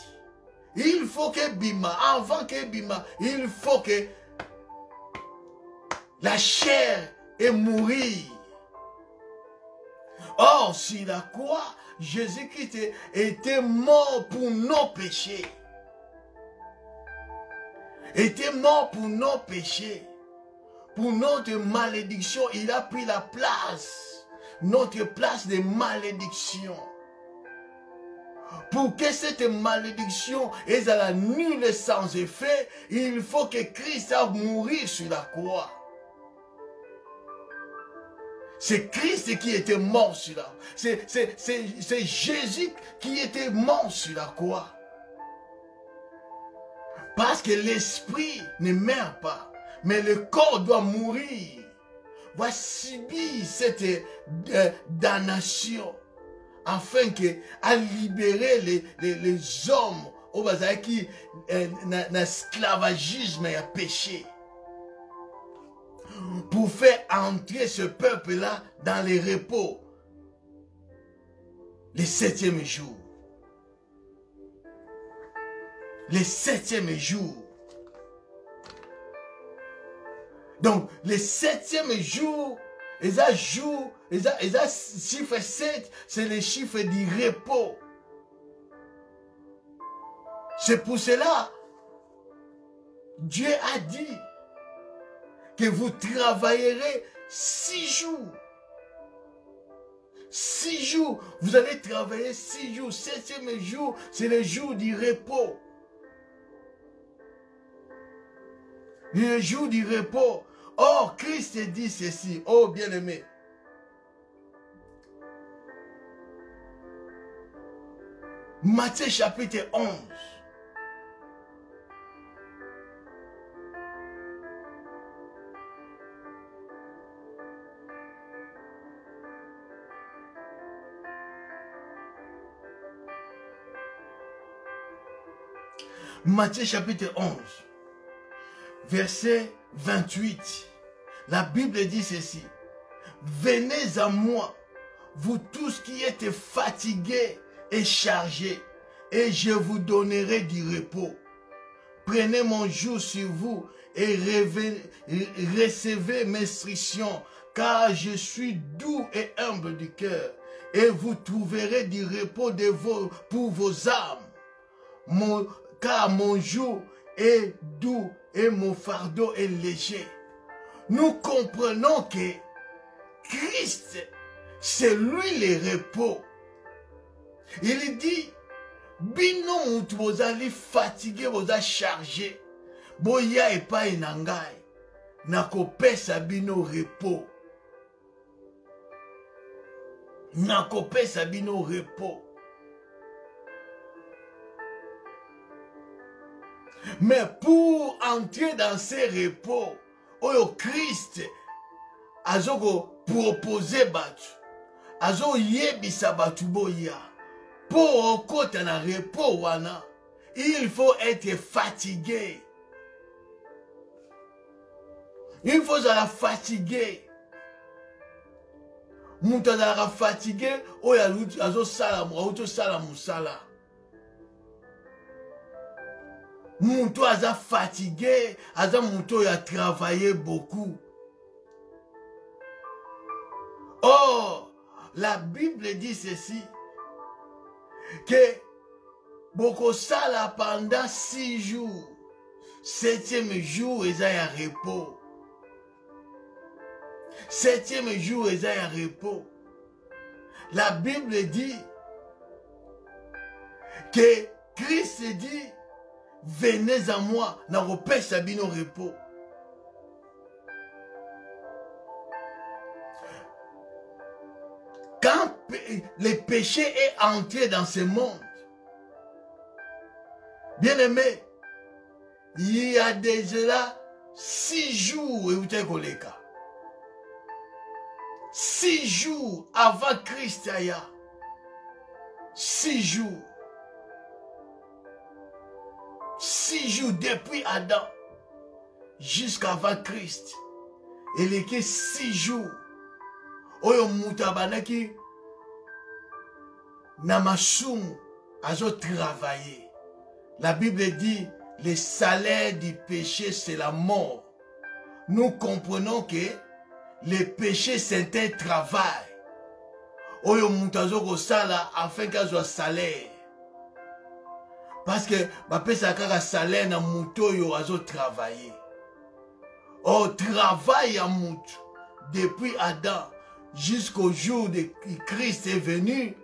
S1: Il faut que bima, avant que bima, il faut que la chair est mourir. Or, sur la croix, Jésus-Christ était mort pour nos péchés. Était mort pour nos péchés. Pour notre malédiction, il a pris la place. Notre place de malédiction. Pour que cette malédiction ait la nulle sans effet, il faut que Christ a mouru sur la croix. C'est Christ qui était mort sur la croix. C'est Jésus qui était mort sur la croix. Parce que l'esprit ne meurt pas, mais le corps doit mourir, va subir cette damnation, afin que à libérer les hommes au bazar qui l'esclavagisme et le péché, pour faire entrer ce peuple-là dans les repos, le 7e jour. Le 7e jour. Donc, le 7e jour, chiffre 7, c'est le chiffre du repos. C'est pour cela, Dieu a dit que vous travaillerez 6 jours. 6 jours, vous allez travailler 6 jours. 7e jour, c'est le jour du repos. Le jour du repos. Or, Christ dit ceci. Oh, bien-aimé. Matthieu chapitre 11. Matthieu chapitre 11, verset 28. La Bible dit ceci. Venez à moi, vous tous qui êtes fatigués et chargés, et je vous donnerai du repos. Prenez mon joug sur vous et recevez mes instructions, car je suis doux et humble du cœur, et vous trouverez du repos pour vos âmes. Car mon joug est doux et mon fardeau est léger. Nous comprenons que Christ, c'est lui le repos. Il dit, bino vous allez fatigué, vous allez chargé. Boya et pas inangai. Nakopesa bino repos. Nakopesa bino repos. Mais pour entrer dans ces repos, Oyo Christ azoko proposer batu, azo yebisa batu boya. Pour okota na repos wana, il faut être fatigué. Il faut être fatigué. Mouta azala fatigué, oya azo sala musala. Mouto a fatigué, Mouto a travaillé beaucoup. Or, la Bible dit ceci, que beaucoup ça pendant 6 jours, 7e jour, ils ont un repos. 7e jour, ils ont un repos. La Bible dit que Christ dit, venez à moi, nakopesa bino repos. Quand le péché est entré dans ce monde, bien aimé, il y a déjà 6 jours, et vous êtes collègues. 6 jours avant Christ, 6 jours. 6 jours depuis Adam jusqu'avant Christ. Il y a 6 jours. Oyo mutabanaki namasumu azo travailler. La Bible dit le salaire du péché c'est la mort. Nous comprenons que le péché c'est un travail. Oyo mutazo ko sala afin qu'azo salaire. Parce que bapesa kaka salaire na muto yo azo travailler. Oh, travail à mutu depuis Adam jusqu'au jour de Christ est venu.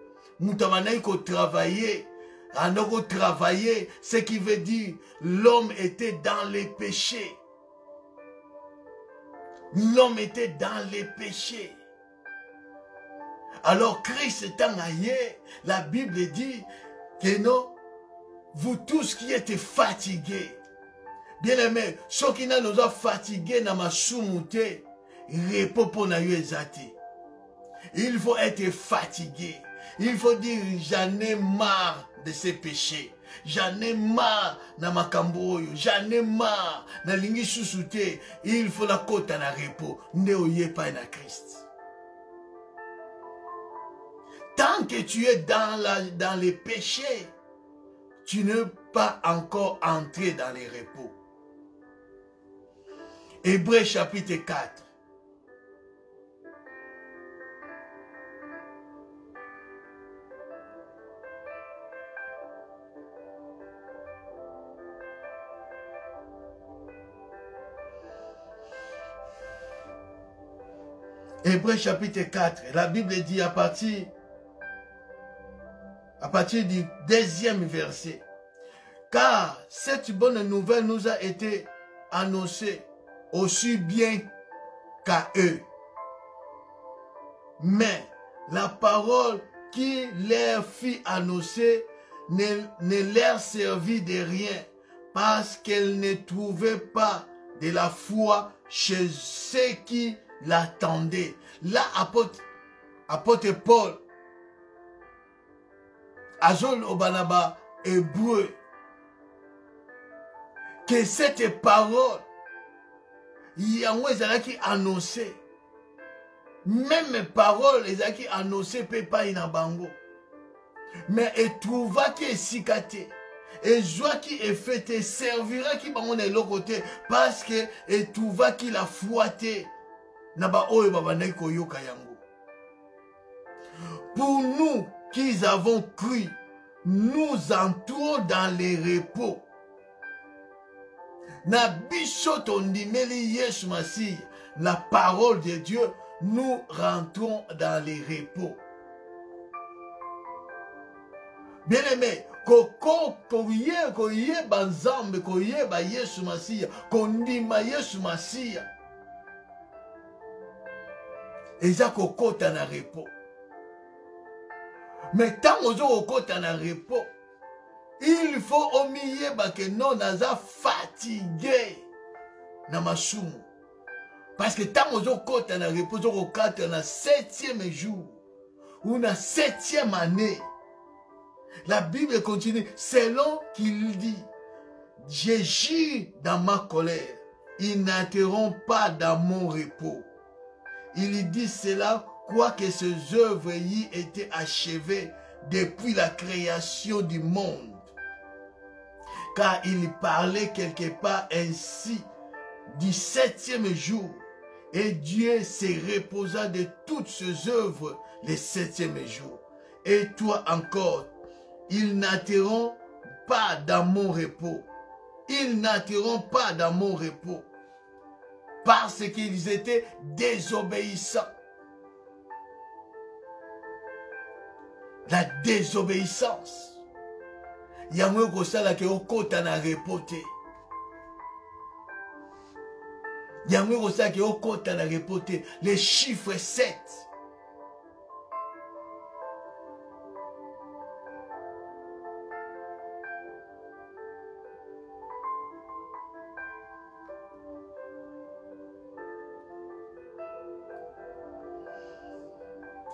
S1: Mutamanaï ko travailler. Anoko travailler, ce qui veut dire l'homme était dans les péchés. L'homme était dans les péchés. Alors Christ étant ailleurs, la Bible dit que non, vous tous qui êtes fatigués, Bien-aimé, ceux qui nous ont fatigués dans ma soumouté, repos pour na yo ezati. Il faut être fatigué. Il faut dire, j'en ai marre de ces péchés. J'en ai marre na makambo. J'en ai marre na lingi sousouté. Il faut la côte na repos. Ne oye pas na Christ. Tant que tu es dans les péchés, tu n'es pas encore entré dans les repos. Hébreux chapitre 4. Hébreux chapitre 4, la Bible dit à partir du 2e verset. Car cette bonne nouvelle nous a été annoncée aussi bien qu'à eux. Mais la parole qui leur fit annoncer ne leur servit de rien parce qu'elle ne trouvait pas de la foi chez ceux qui l'attendaient. Là, apôtre Paul, Azol Obanaba, hébreu, que cette parole, Yango ezalaki annoncé, même parole ezalaki annoncé pe pa inabango, mais etrouvaki esikate, ezwaki efete, serviraki bango na eloko te, parce que etrouvaki la foi te, na ba oyo babandaki koyoka yango. Pour nous qui avons cru, nous entrons dans les repos. Na biso tondimeli Yesu Masiya, la parole de Dieu, nous rentrons dans les repos. Bien aimé, koyeba Nzambe, koyeba Yesu Masiya, kondima Yesu Masiya, eza kokota na repos. Mais tant ozo kokota na repos, il faut omiyeba que non naza fatigué na masumu. Parce que tant ozo kota na repos, ozo kokata na 7e jour ou na 7e année. La Bible continue, selon qu'il dit, j'ai gis dans ma colère, ils n'entreront pas dans mon repos. Il dit cela, quoique ces œuvres y étaient achevées depuis la création du monde. Car il parlait quelque part ainsi du 7e jour, et Dieu se reposa de toutes ses œuvres le 7e jour. Et toi encore, ils n'entreront pas dans mon repos. Ils n'entreront pas dans mon repos. Parce qu'ils étaient désobéissants. La désobéissance. Yango kosala ke okota na repote. Yango kosala ke okota na repote. Le chiffre 7.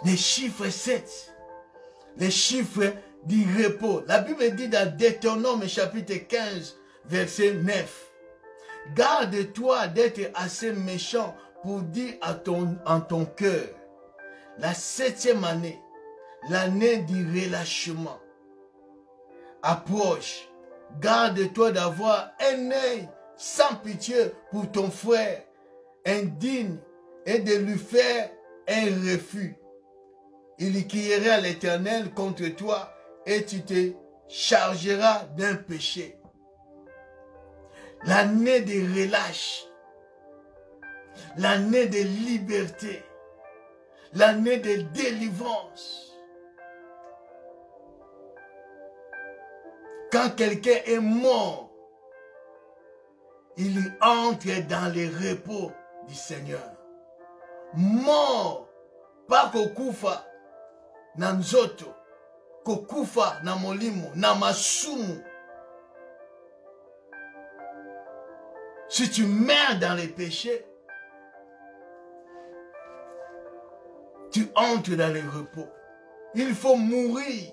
S1: Les chiffres 7. Les chiffres du repos. La Bible dit dans Deutéronome chapitre 15, verset 9. Garde-toi d'être assez méchant pour dire en ton cœur, la 7e année, l'année du relâchement, approche. Garde-toi d'avoir un œil sans pitié pour ton frère, indigne, et de lui faire un refus. Il criera à l'Éternel contre toi et tu te chargeras d'un péché. L'année de relâche, l'année de liberté, l'année de délivrance. Quand quelqu'un est mort, il entre dans les repos du Seigneur. Mort, pas kokufa na nzoto, kokufa na molimo, na masumu. Si tu meurs dans les péchés, tu entres dans le repos. Il faut mourir.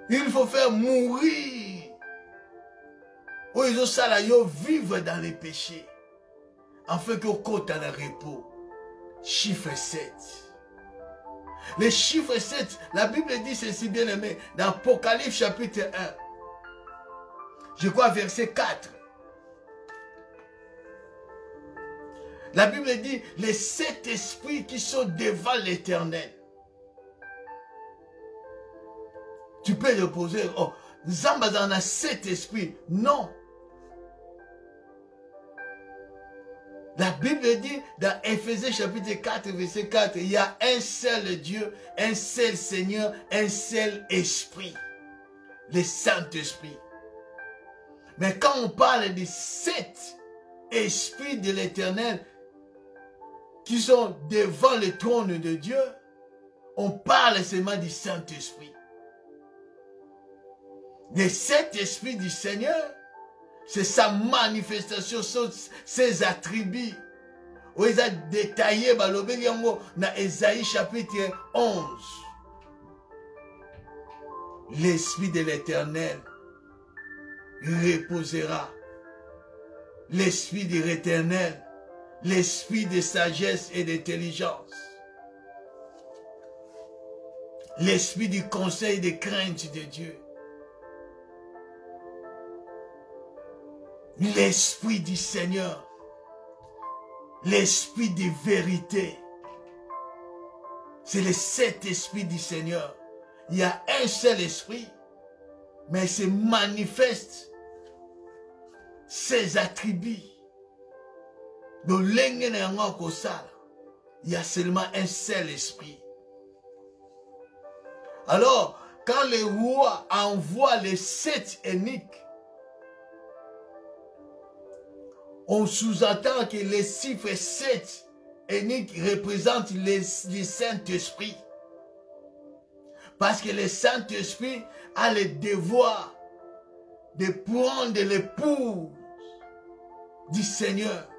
S1: Il faut faire mourir. Ou ils ont ça là, ils vivent dans les péchés. Afin que côte dans le repos. Chiffre 7. Le chiffre 7, la Bible dit ceci bien aimé, dans Apocalypse chapitre 1. Je crois verset 4. La Bible dit, les 7 esprits qui sont devant l'Éternel. Tu peux te poser, oh, Zamba en a 7 esprits. Non. La Bible dit, dans Éphésiens chapitre 4, verset 4, il y a un seul Dieu, un seul Seigneur, un seul Esprit. Le Saint-Esprit. Mais quand on parle des 7 esprits de l'Éternel, qui sont devant le trône de Dieu, on parle seulement du Saint-Esprit. Les 7 esprits du Seigneur, c'est sa manifestation, ses attributs. Où il a détaillé dans Ésaïe chapitre 11. L'Esprit de l'Éternel reposera. L'Esprit de l'Éternel, l'Esprit de sagesse et d'intelligence. L'Esprit du conseil et de crainte de Dieu. L'Esprit du Seigneur. L'Esprit de vérité. C'est les 7 esprits du Seigneur. Il y a un seul esprit, mais il se manifeste ses attributs. Il y a seulement un seul esprit. Alors, quand le roi envoie les 7 eunuques, on sous-entend que les chiffres 7 eunuques représentent les Saint-Esprit. Parce que le Saint-Esprit a le devoir de prendre l'épouse du Seigneur.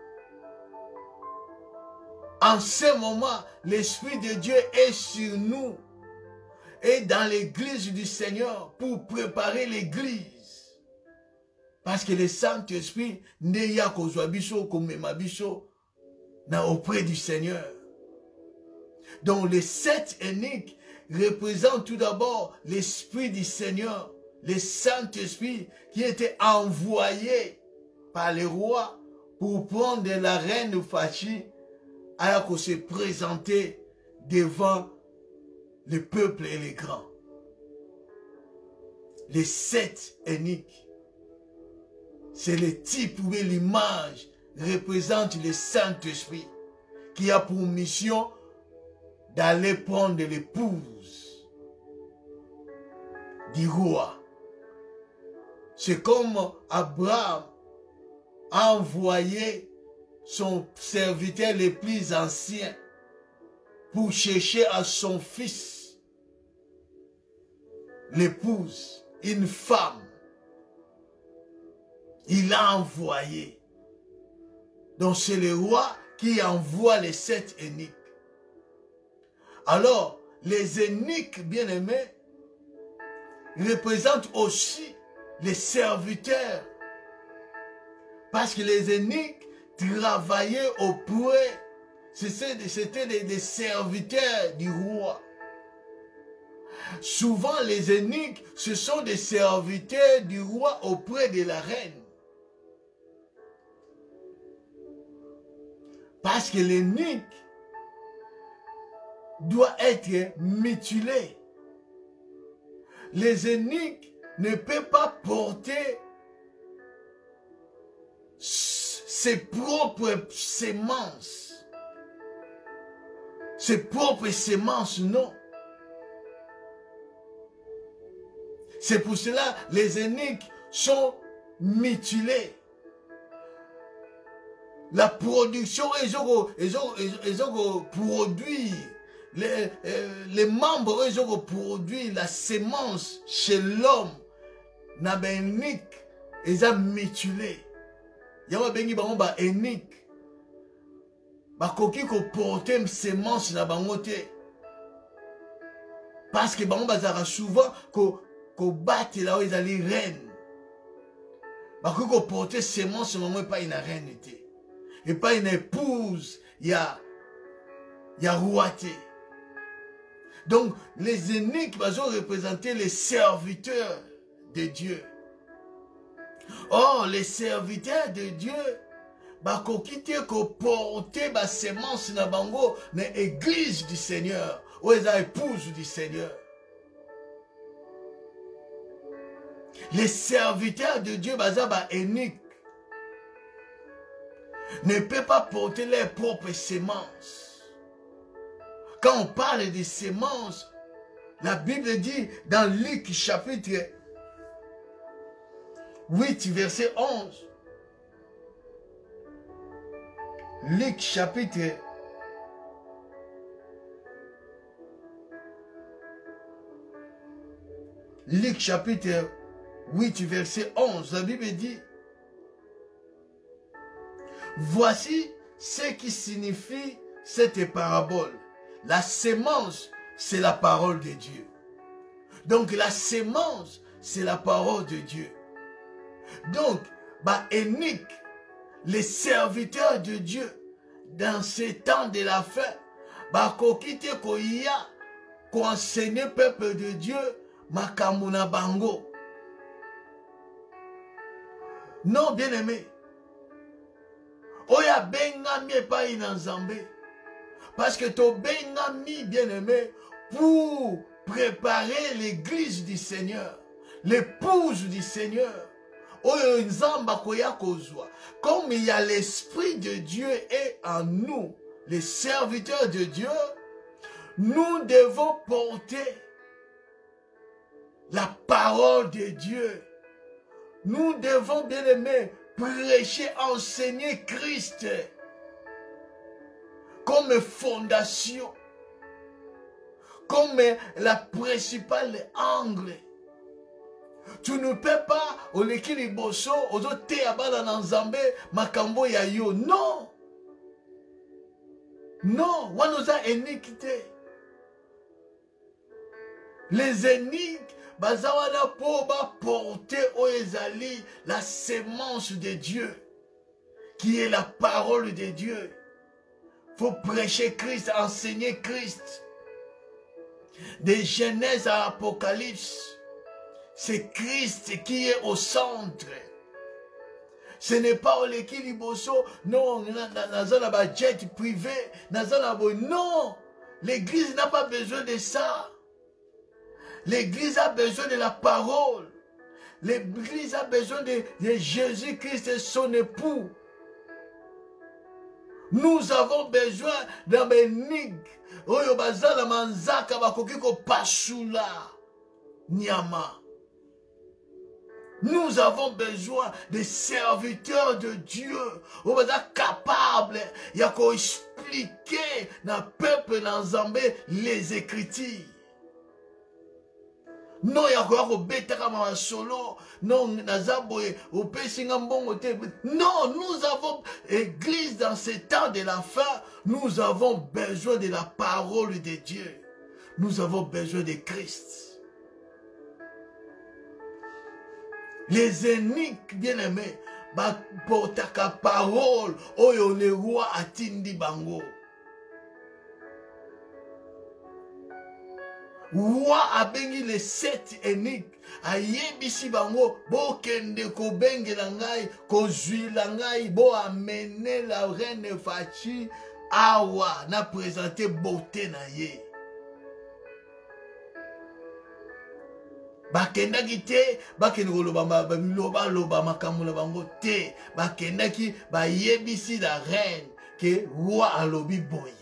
S1: En ce moment, l'Esprit de Dieu est sur nous et dans l'église du Seigneur pour préparer l'église. Parce que le Saint-Esprit n'est ya qu'aujourd'hui comme Mabiso auprès du Seigneur. Donc les 7 eunuques représentent tout d'abord l'Esprit du Seigneur, le Saint-Esprit qui était envoyé par le roi pour prendre la reine Fachi à se présenter devant le peuple et les grands. Les 7 eunuques. C'est le type ou l'image représente le Saint-Esprit qui a pour mission d'aller prendre l'épouse du roi. C'est comme Abraham a envoyé son serviteur le plus ancien pour chercher à son fils l'épouse, une femme. Il a envoyé. Donc c'est le roi qui envoie les 7 eunuques. Alors, les eunuques bien-aimés représentent aussi les serviteurs. Parce que les eunuques travaillaient auprès, c'était des serviteurs du roi. Souvent les eunuques, ce sont des serviteurs du roi auprès de la reine. Parce que l'eunuque doit être mutilé. Les eunuques ne peuvent pas porter ses propres semences. Ses propres semences, non. C'est pour cela que les eunuques sont mutilés. La production, ils ont produit, les membres, ils ont produit la semence chez l'homme. N'a ben eunuque eza mutilé. Yango bengi bango ba énique. Bakoki ko porter semence na bango te. Parce que bango bazara souvent ko battre là où ils allaient reine. Bakoki ko porter semence na bango pas une reine te. Et pas une épouse, il y a roi te. Donc les eunuques vont représenter les serviteurs de Dieu. Or, les serviteurs de Dieu, bakoki te ko porter ba semence na bango na église du Seigneur, ou les épouses du Seigneur. Les serviteurs de Dieu, baza ba eunuques, ne peuvent pas porter leurs propres semences. Quand on parle de semences, la Bible dit dans Luc chapitre 8, verset 11. Luc chapitre 8, verset 11. La Bible dit: voici ce qui signifie cette parabole. La sémence, c'est la parole de Dieu. Donc la sémence, c'est la parole de Dieu. Donc, eunuques, les serviteurs de Dieu, dans ces temps de la fin, bakoki te koya ko enseigner peuple de Dieu makambo na bango. Non, bien aimé. Oya bengami epai na Nzambe. Parce que to bengami, bien aimé, pour préparer l'église du Seigneur, l'épouse du Seigneur. Oyo Nzamba koya kozwa. Comme il y a l'Esprit de Dieu est en nous, les serviteurs de Dieu, nous devons porter la parole de Dieu. Nous devons, bien aimé, prêcher, enseigner Christ comme fondation, comme la principale angle. Tu ne peux pas, au lekili boso, ozo te abala na Nzambe, makambo ya yo. Non. Non, wanoza iniquité. Les énigmes, bazawana poba porter au ezali la sémence de Dieu, qui est la parole de Dieu. Faut prêcher Christ, enseigner Christ. De Genèse à Apocalypse, c'est Christ qui est au centre. Ce n'est pas au lekili boso, non, nazana ba jet privé, nazana boy. Non, l'église n'a pas besoin de ça. L'église a besoin de la parole. L'église a besoin de Jésus-Christ et son époux. Nous avons besoin d'un bénig. Oyo bazala manzaka bakoki ko pasula nyama. Nous avons besoin de serviteurs de Dieu. Oyo bazala capable ya ko expliquer na peuple na Nzambe les Écritures. Non, il y a quoi solo. Non, non, nous avons, église dans ces temps de la fin, nous avons besoin de la parole de Dieu. Nous avons besoin de Christ. Les eunuques, bien-aimés, portaka parole, oyo le roi atindi bango. Roi a bengi les 7 eunuques. Ayebisi bango, bo kende ko bengela ngai, ko zuila ngai, bo amene la reine Fachi awa na présenter beauté na ye. Bakendaki te, bakendako loba makambo na bango te. Bakendaki bayebisi la reine que roi alobi boye.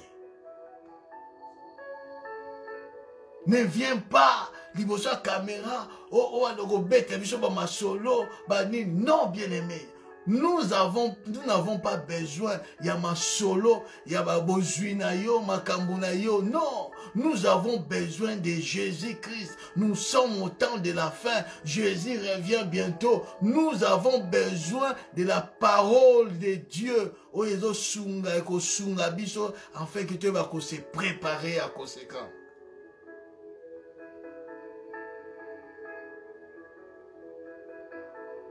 S1: Ne viens pas, liboso caméra, non, bien-aimé. Nous n'avons pas besoin, il y a ma solo, il y a ma bozuina yo, ma kambunayo. Non, Nous avons besoin de Jésus-Christ. Nous sommes au temps de la fin. Jésus revient bientôt. Nous avons besoin de la parole de Dieu. Afin que tu vas se préparer à conséquent.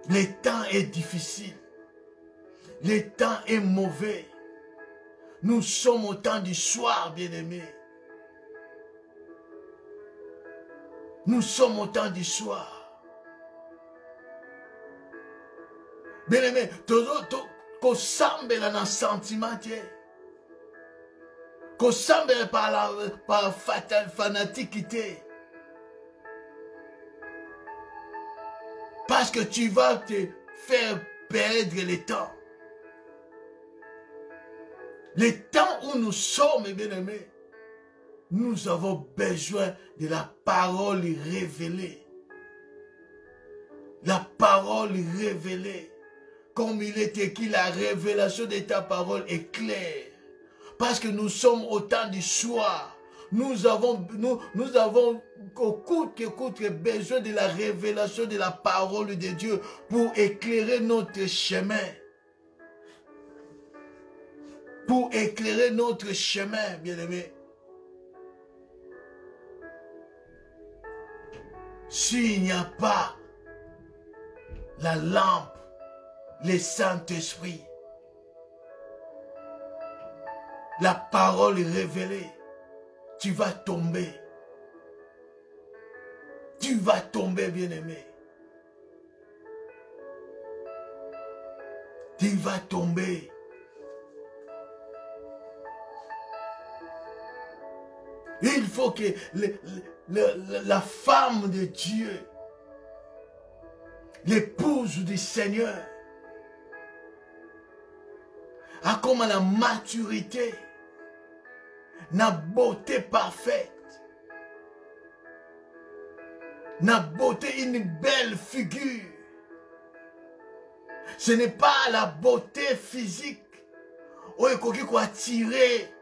S1: Le temps est difficile. Le temps est mauvais. Nous sommes au temps du soir, bien-aimés. Nous sommes au temps du soir. Bien-aimés, qu'on semble dans un sentiment, qu'on semble par fanaticité. Parce que tu vas te faire perdre le temps. Le temps où nous sommes, bien-aimés, nous avons besoin de la parole révélée. La parole révélée. Comme il est écrit, la révélation de ta parole est claire. Parce que nous sommes au temps du soir. Nous avons au coûte que coûte besoin de la révélation de la parole de Dieu pour éclairer notre chemin. Pour éclairer notre chemin, bien-aimés. S'il n'y a pas la lampe, le Saint-Esprit, la parole révélée, tu vas tomber. Tu vas tomber, bien-aimé. Tu vas tomber. Il faut que la femme de Dieu, l'épouse du Seigneur, a comme la maturité, la beauté parfaite, la beauté, une belle figure. Ce n'est pas la beauté physique où il faut attirer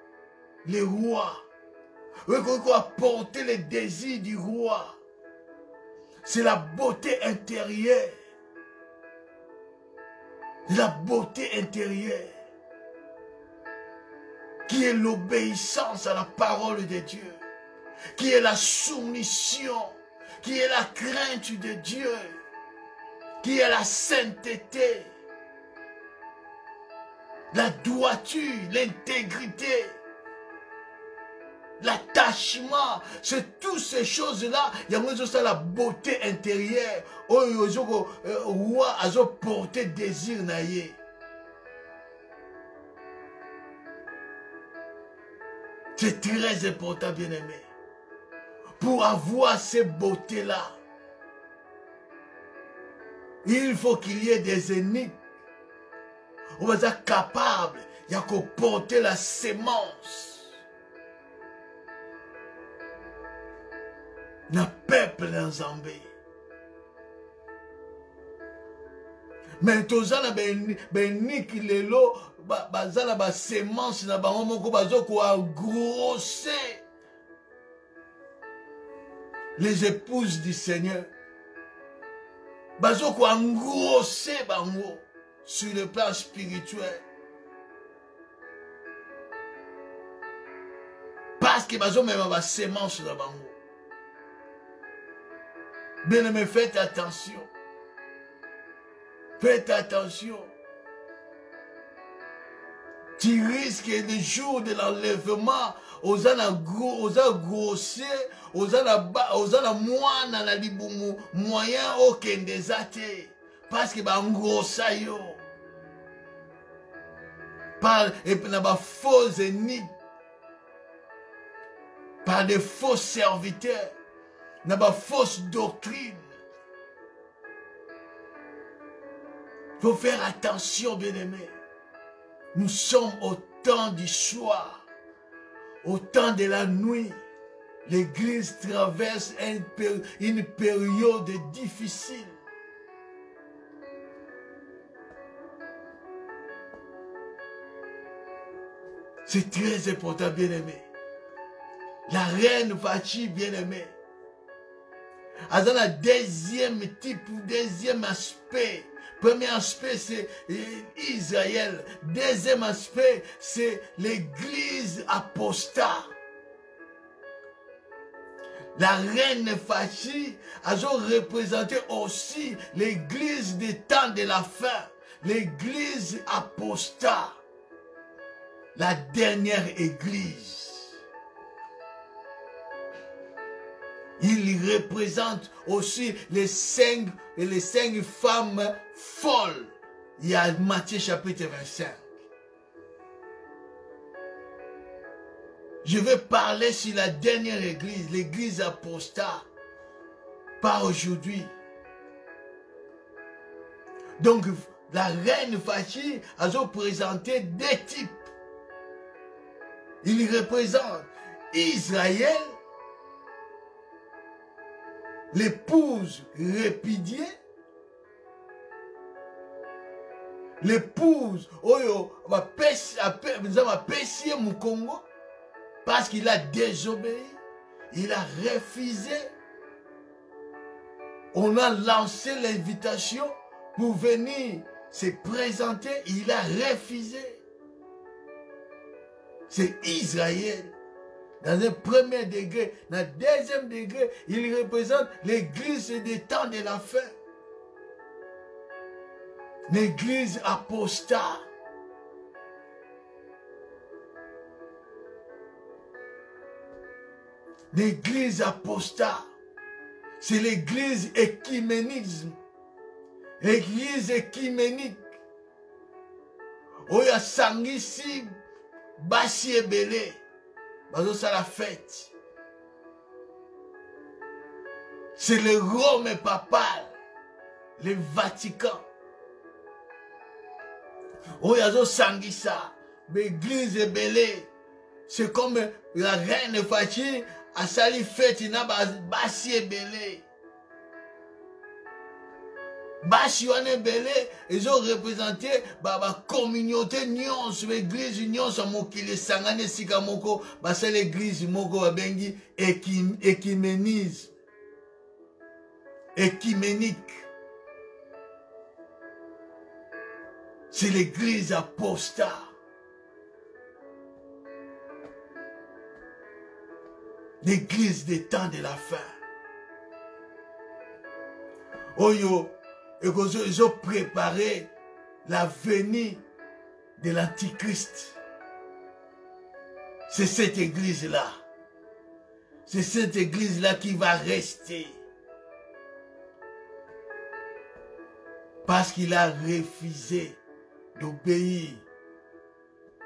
S1: les rois. Il faut apporter les désirs du roi. C'est la beauté intérieure. La beauté intérieure. Qui est l'obéissance à la parole de Dieu. Qui est la soumission. Qui est la crainte de Dieu. Qui est la sainteté. La droiture, l'intégrité. L'attachement, c'est toutes ces choses-là. Il y a la beauté intérieure. Roi a porté désir naïe. C'est très important, bien-aimé. Pour avoir ces beautés-là, il faut qu'il y ait des énigmes. On va être capable, il y a qu'à porter la sémence. Le peuple dans Zambie. Mais tout ça, ben lelo, bazala ba semence na bango moko bazo ko grosser les épouses du Seigneur. Bazo ko grosser bango sur le plan spirituel. Parce que bazo même ba semence na bango. Bien-aimé, faites attention. Faites attention. Tu risques le jour de l'enlèvement, aux grossiers, aux moine na libumu, moyen aucun des athées. Parce que en gros ça yo. Par et na faux ennemis. Par des faux serviteurs. N'a pas fausse doctrine. Il faut faire attention, bien-aimés. Nous sommes au temps du soir, au temps de la nuit. L'Église traverse une période difficile. C'est très important, bien-aimés. La reine Vachi, bien-aimée. Dans la deuxième type, deuxième aspect. Premier aspect, c'est Israël. Deuxième aspect, c'est l'église apostat. La reine Vachi a représenté aussi l'église des temps de la fin. L'église apostat. La dernière église. Il représente aussi les cinq femmes folles. Il y a Matthieu chapitre 25. Je vais parler sur la dernière église, l'église apostat. Pas aujourd'hui. Donc, la reine Vachi a présenté deux types. Il représente Israël, l'épouse répudiée, l'épouse, va pécher mon Congo, parce qu'il a désobéi, il a refusé. On a lancé l'invitation pour venir se présenter, il a refusé. C'est Israël. Dans un premier degré, dans un deuxième degré, il représente l'église des temps de la fin. L'église apostat. L'église apostat. C'est l'église écuménisme. L'église écuménique. Oya sangisi basi ebele. Bazo ça la fête. C'est le Rome papal, le Vatican. Oyazo sangisa, l'église est belée. C'est comme la reine Vachi a sali fête na basi est belée. Basi wane belé, ils ont représenté la communauté nyonso, l'église nyonso mokili sangane sika moko, c'est l'église moko babengi écuménisme. Écuménique. C'est l'église apostat. L'église des temps de la fin. Oyo, et qu'ils ont préparé la venue de l'Antichrist. C'est cette église-là. C'est cette église-là qui va rester. Parce qu'il a refusé d'obéir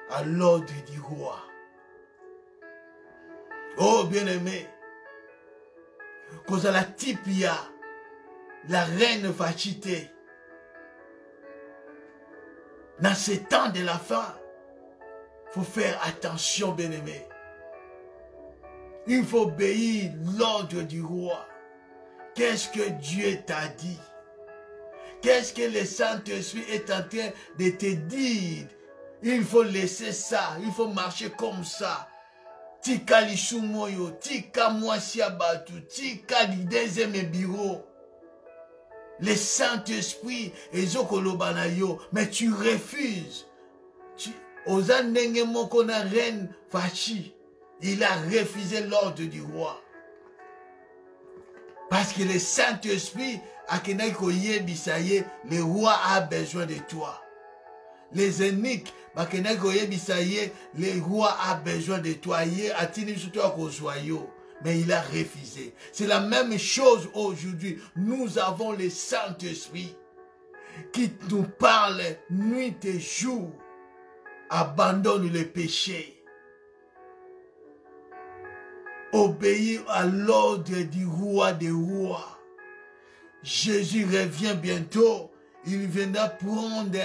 S1: à l'ordre du roi. Oh bien-aimé, cause à la tipia, la reine Vachité, dans ces temps de la fin, il faut faire attention, bien-aimé. Il faut obéir l'ordre du roi. Qu'est-ce que Dieu t'a dit? Qu'est-ce que le Saint-Esprit est en train de te dire? Il faut laisser ça, il faut marcher comme ça. Tika lishumoyo, tika mwasiabatu, tika deuxième bureau. Le Saint-Esprit est zokolobanayo, mais tu refuses. Ozanenge moko na reine Vachi, il a refusé l'ordre du roi. Parce que le Saint-Esprit, le roi a besoin de toi. Les eunuques, le roi a besoin de toi. Mais il a refusé. C'est la même chose aujourd'hui. Nous avons le Saint-Esprit qui nous parle nuit et jour. Abandonne le péché. Obéis à l'ordre du roi des rois. Jésus revient bientôt. Il viendra prendre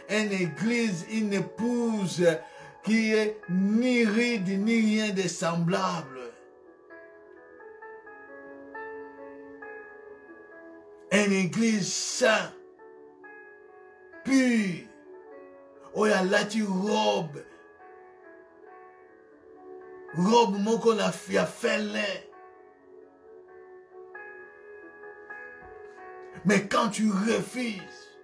S1: une église, une épouse qui est ni ride ni rien de semblable. Une église sainte, pure, où il y a la robe robe moko na ya félin. Mais quand tu refuses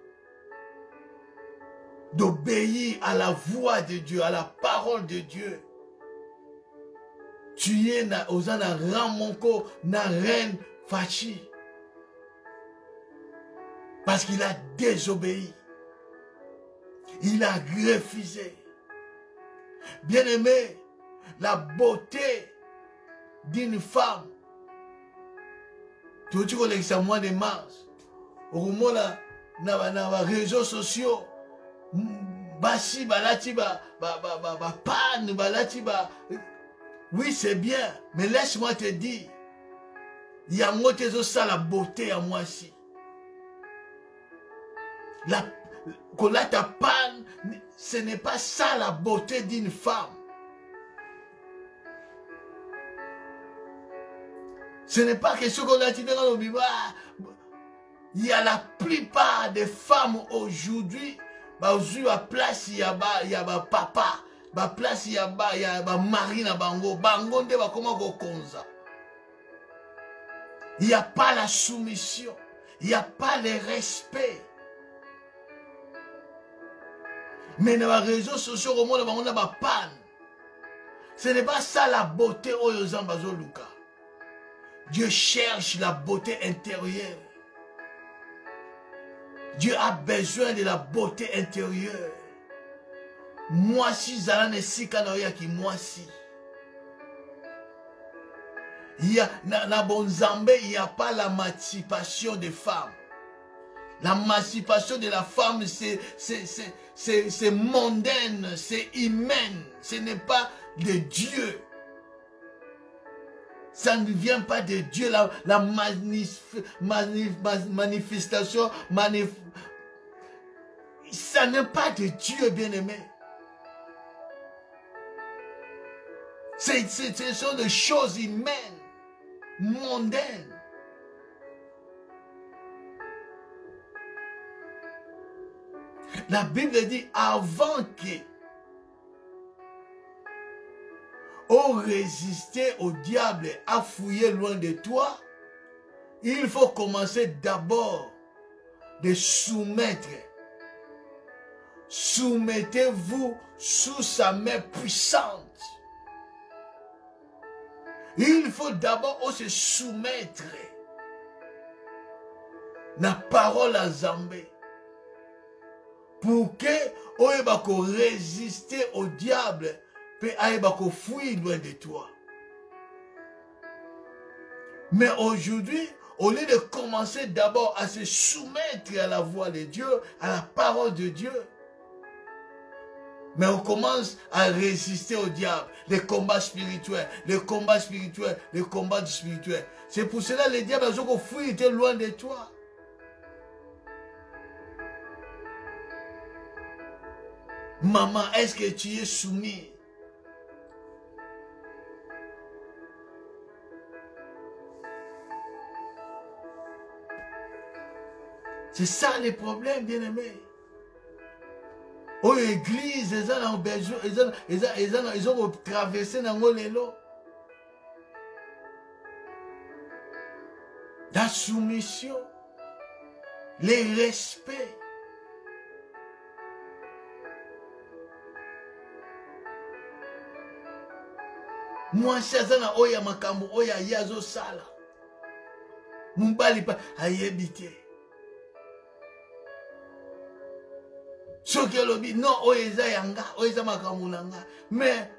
S1: d'obéir à la voix de Dieu, à la parole de Dieu, tu es aux na ramoko na reine fachi. Parce qu'il a désobéi. Il a refusé. Bien-aimé, la beauté d'une femme. Tu vois que c'est mois de mars. Au moment là, dans les réseaux sociaux, basi balati panne balati oui c'est bien, mais laisse-moi te dire, il y a moi ça la beauté à moi aussi. La panne, ce n'est pas ça la beauté d'une femme. Ce n'est pas question qu'on a dit dans le Bible. Il y a la plupart des femmes aujourd'hui, aujourd'hui à place il y a papa, à place il y a mari na bango, bango nde ba comment go konza. Il n'y a pas la soumission, il n'y a pas le respect. Mais dans les réseaux sociaux, au monde on a ba panne. Ce n'est pas ça la beauté oyo zambazo luka. Dieu cherche la beauté intérieure. Dieu a besoin de la beauté intérieure. Moi si zalane si kanoya ki moi si. Il y a na bonzambe, il n'y a pas l'émancipation des femmes. L'émancipation de la femme, c'est mondaine, c'est humaine. Ce n'est pas de Dieu. Ça ne vient pas de Dieu, la manifestation, ça n'est pas de Dieu, bien-aimé. Ce sont des choses humaines, mondaines. La Bible dit, avant que on résistait au diable à fouiller loin de toi, il faut commencer d'abord de soumettre. Soumettez-vous sous sa main puissante. Il faut d'abord se soumettre. La parole à Zambé. Pour que on résister au diable. Peut fuir loin de toi. Mais aujourd'hui, au lieu de commencer d'abord à se soumettre à la voix de Dieu, à la parole de Dieu, mais on commence à résister au diable, les combats spirituels, les combats spirituels, les combats spirituels. C'est pour cela que le diable a fui loin de toi. Maman, est-ce que tu es soumis? C'est ça le problème, bien-aimé. Aux églises, ils ont traversé dans l'élo. La soumission, le respect. Moi, c'est ça, oya makambo, oya yazo sala. Mumbali pa ayebite. Ce que l'obi, non, oeza yanga, oeza makambo nanga. Mais,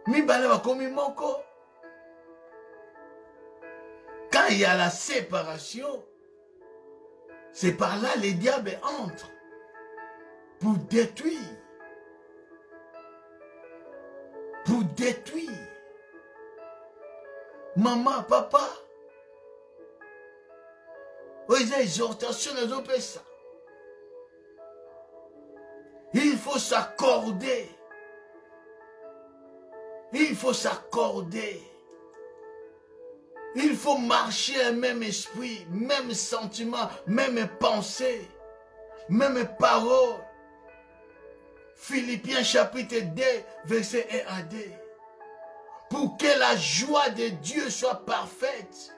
S1: mi bale va komi moko. Quand il y a la séparation, c'est par là les diables entrent pour détruire. Pour détruire. Maman, papa. Oeza exhortation dans nos ça. Il faut s'accorder. Il faut s'accorder. Il faut marcher un même esprit, même sentiment, même pensée, même parole. Philippiens chapitre 2, verset 1 à 2. Pour que la joie de Dieu soit parfaite,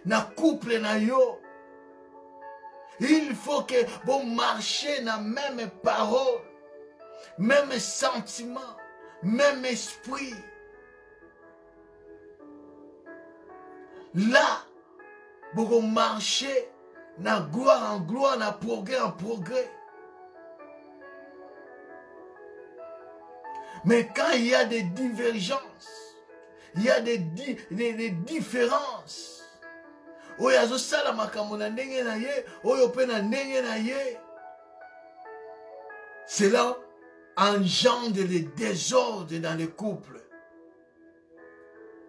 S1: na couple na yo, il faut que vous marchiez dans la même parole, même sentiment, même esprit. Là, vous marchez dans gloire en gloire, dans progrès en progrès. Mais quand il y a des divergences, il y a des différences, cela engendre les désordres dans les couples.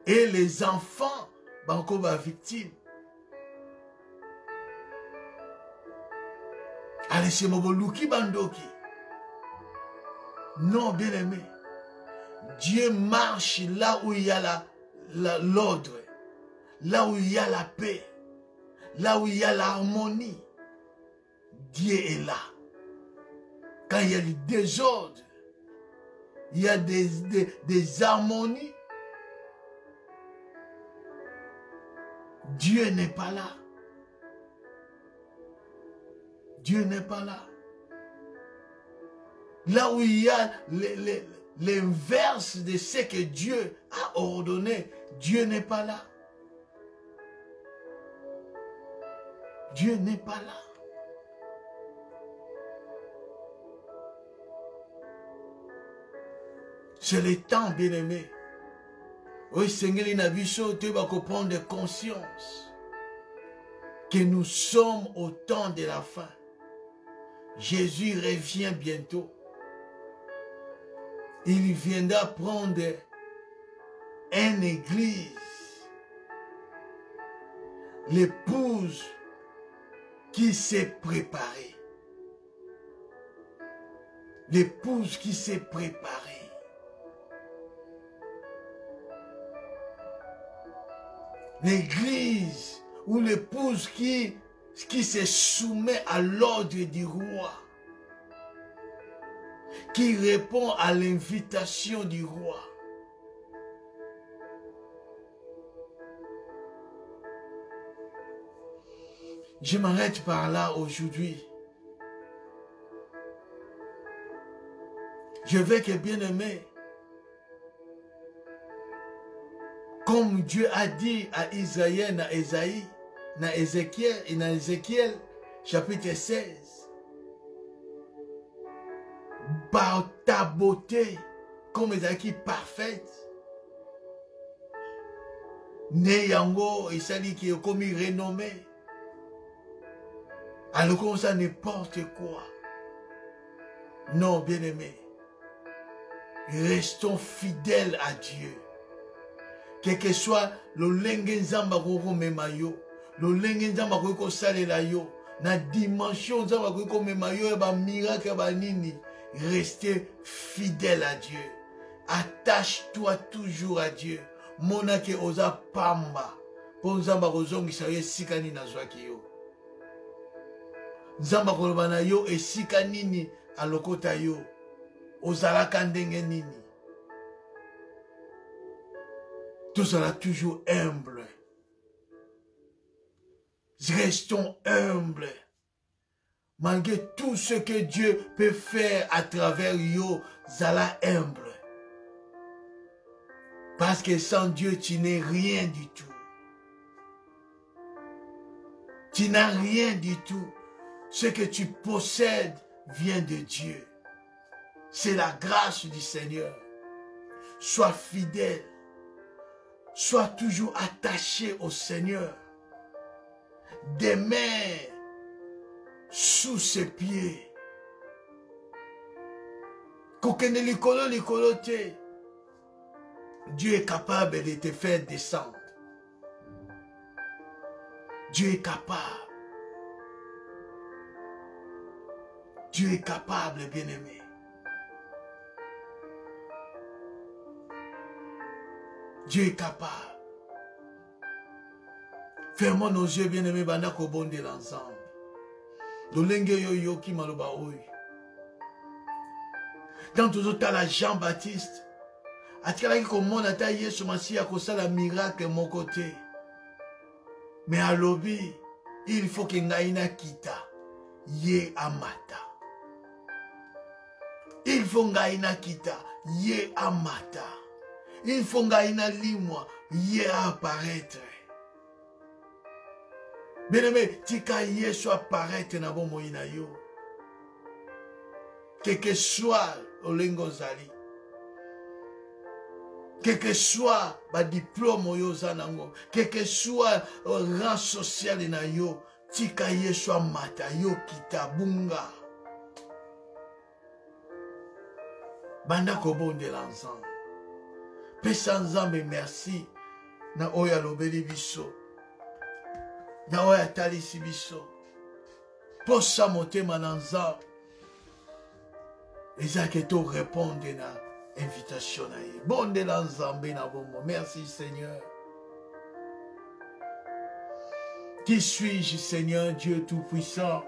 S1: Et les enfants, banco ba victime. Allez, c'est Moboluki Bandoki. Non, bien aimé. Dieu marche là où il y a l'ordre, là où il y a la paix, là où il y a l'harmonie. Dieu est là. Quand il y a le désordre, il y a des harmonies, Dieu n'est pas là. Dieu n'est pas là. Là où il y a l'inverse de ce que Dieu a ordonné, Dieu n'est pas là. Dieu n'est pas là. C'est le temps, bien-aimé. Oui, Seigneur, il a vu ça, tu vas prendre conscience que nous sommes au temps de la fin. Jésus revient bientôt. Il viendra prendre une église, l'épouse qui s'est préparée. L'épouse qui s'est préparée. L'église ou l'épouse qui se soumet à l'ordre du roi, qui répond à l'invitation du roi. Je m'arrête par là aujourd'hui. Je veux que, bien-aimé, comme Dieu a dit à Israël, dans Ésaïe, dans Ézéchiel, chapitre 16, par ta beauté, comme Ézéchiel parfaite, né yango, et ça dit qu'il est comme renommé, alors comme ça n'importe quoi. Non, bien-aimé, restons fidèles à Dieu. Quel que soit le lenge nzamba koko mema yo, le lenge nzamba koko salela yo, na dimension nzamba koko mema yo, ba miracle ba nini, restez fidèle à Dieu. Attache-toi toujours à Dieu. Monake oza pamba, po nzamba kozongisa yo esika nini nazwaki yo. Nzamba koloba na yo esika nini alokota yo, ozalaka ndenge nini. Tout sera toujours humble. Restons humbles. Malgré tout ce que Dieu peut faire à travers yo, zala humble. Parce que sans Dieu, tu n'es rien du tout. Tu n'as rien du tout. Ce que tu possèdes vient de Dieu. C'est la grâce du Seigneur. Sois fidèle. Sois toujours attaché au Seigneur. Demeure sous ses pieds. Dieu est capable de te faire descendre. Dieu est capable. Dieu est capable, bien-aimé. Dieu est capable. Fermons nos yeux, bien-aimés, banda ko bonde l'ensemble. Lolenge yo yo ki maloba oy.
S2: Dans tout la Jean-Baptiste. Atikalaki komona ata Yesu Masiya kosala miracle mon côté. Mais à l'obi, il faut que ngai nakita ye amata. Il faut ngai nakita ye amata. Il faut ngai na limwa ye apparaître. Bien-aimé, tika Yesu apparaître na bon moina yo. Quel que soit olengo zali. Quel que soit le diplôme yo zanango, quel que soit le rang social na yo, tika Yesu mata yo kita bunga. Banda kobonde l'ensemble. Pesa nzambe merci na oya lobeli biso. Na oya talisi biso. Posa motema na nzambe. Ezake to répondre na invitation na ye. Bonde la nzambe na bomo. Merci Seigneur. Qui suis-je, Seigneur Dieu Tout-Puissant?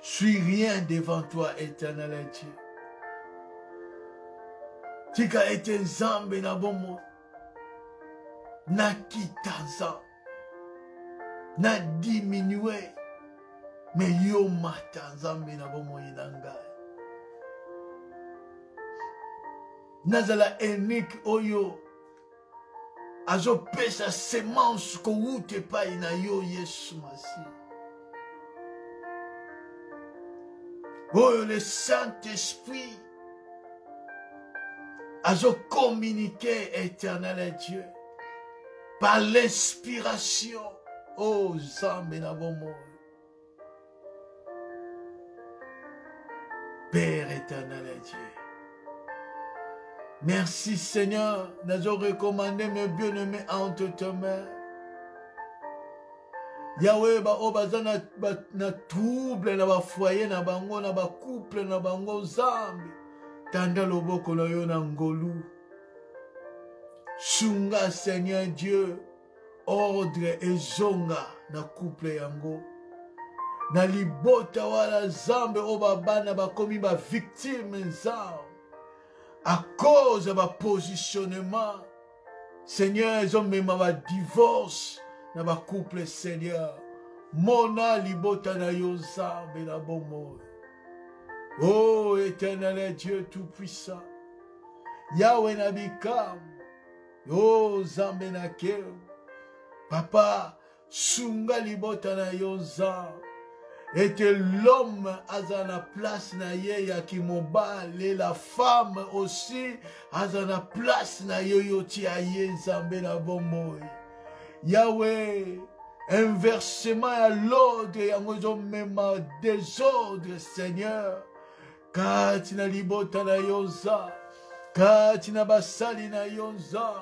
S2: Je suis rien devant toi, éternel Dieu. Tika ete nzambe na bomo. Na kitanza. Na diminuer. Mais yo mata nzambe na bomo inangai. Nazala enik oyo. Azo pesa semence ko ute pa ina yo Yesu Masi. Oyo le Saint-Esprit. Azo communiquer éternel Dieu. Par l'inspiration. Oh Zambe na bomo. Père éternel Dieu. Merci Seigneur, nous avons recommandé mes bien-aimés entre tes mains. Yahweh, na trouble, na ba foyer, na bango, na ba couple, na bango zambi. Tanda loboko na yo na ngolu. Sunga Seigneur Dieu, ordre et zonga na couple yango. Na libota wala zambe obabana bakomi ba victime zambe. À cause de ma positionnement, Seigneur, ils ont même ma divorce dans ma couple, Seigneur. Mona libota na yo zambe na bomo. Oh, éternel Dieu tout-puissant. Yahweh nabikam. Oh, zambe na keo. Papa, sunga libota na yo zambe. Et que l'homme a la place na ye ya kimobale, la femme aussi a la place na yo yoti a ye zambe na bomo. Yahweh, inversement à l'ordre, yango même désordre, Seigneur. Katina libota na yonza, katina basali na yonza,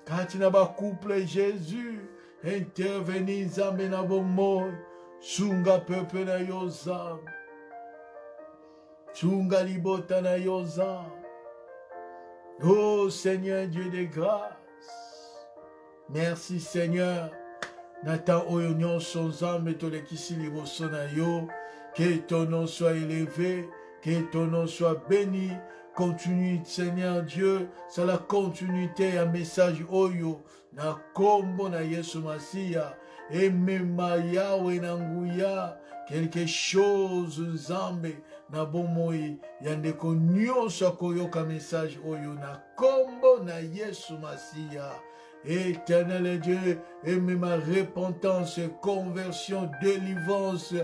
S2: katina ba couple Jésus, intervenir zambe na bomo. Sunga peuple na yozam. Sunga libota na yozam. Oh Seigneur Dieu de grâce. Merci Seigneur. Nata oyo son zam to le kisi liboso na yo. Que ton nom soit élevé. Que ton nom soit béni. Continue Seigneur Dieu. C'est la continuité un message oyo. Na kombo na Yesu Masiya. Et même Yahweh nanguya quelque chose nzambe na bomoi yande ko nyonso koyoka message oyo na kombo na Yesu Masiya. Éternel Dieu, et même repentance, conversion, délivrance,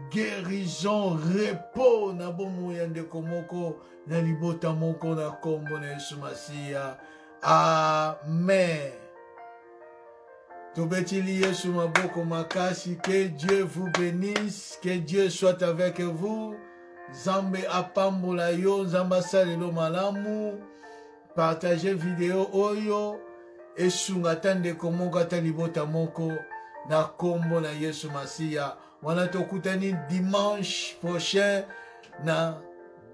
S2: guérison, repos na bomoi yande komoko na libota moko na kombo na Yesu Masiya. Amen. Que Dieu vous bénisse, que Dieu soit avec vous. Zambe apambola yo, zamba salelo malamu. Partagez vidéo oyo. Et sungatande komoko atalibota moko na kombo na Yesu Masiya. Wana tokutani dimanche prochain na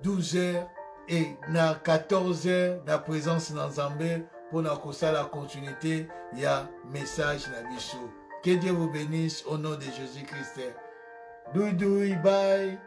S2: 12h et na 14h la présence dans Zambé. Pour la continuité, il y a message na biso. Que Dieu vous bénisse au nom de Jésus-Christ. Doudoui, bye.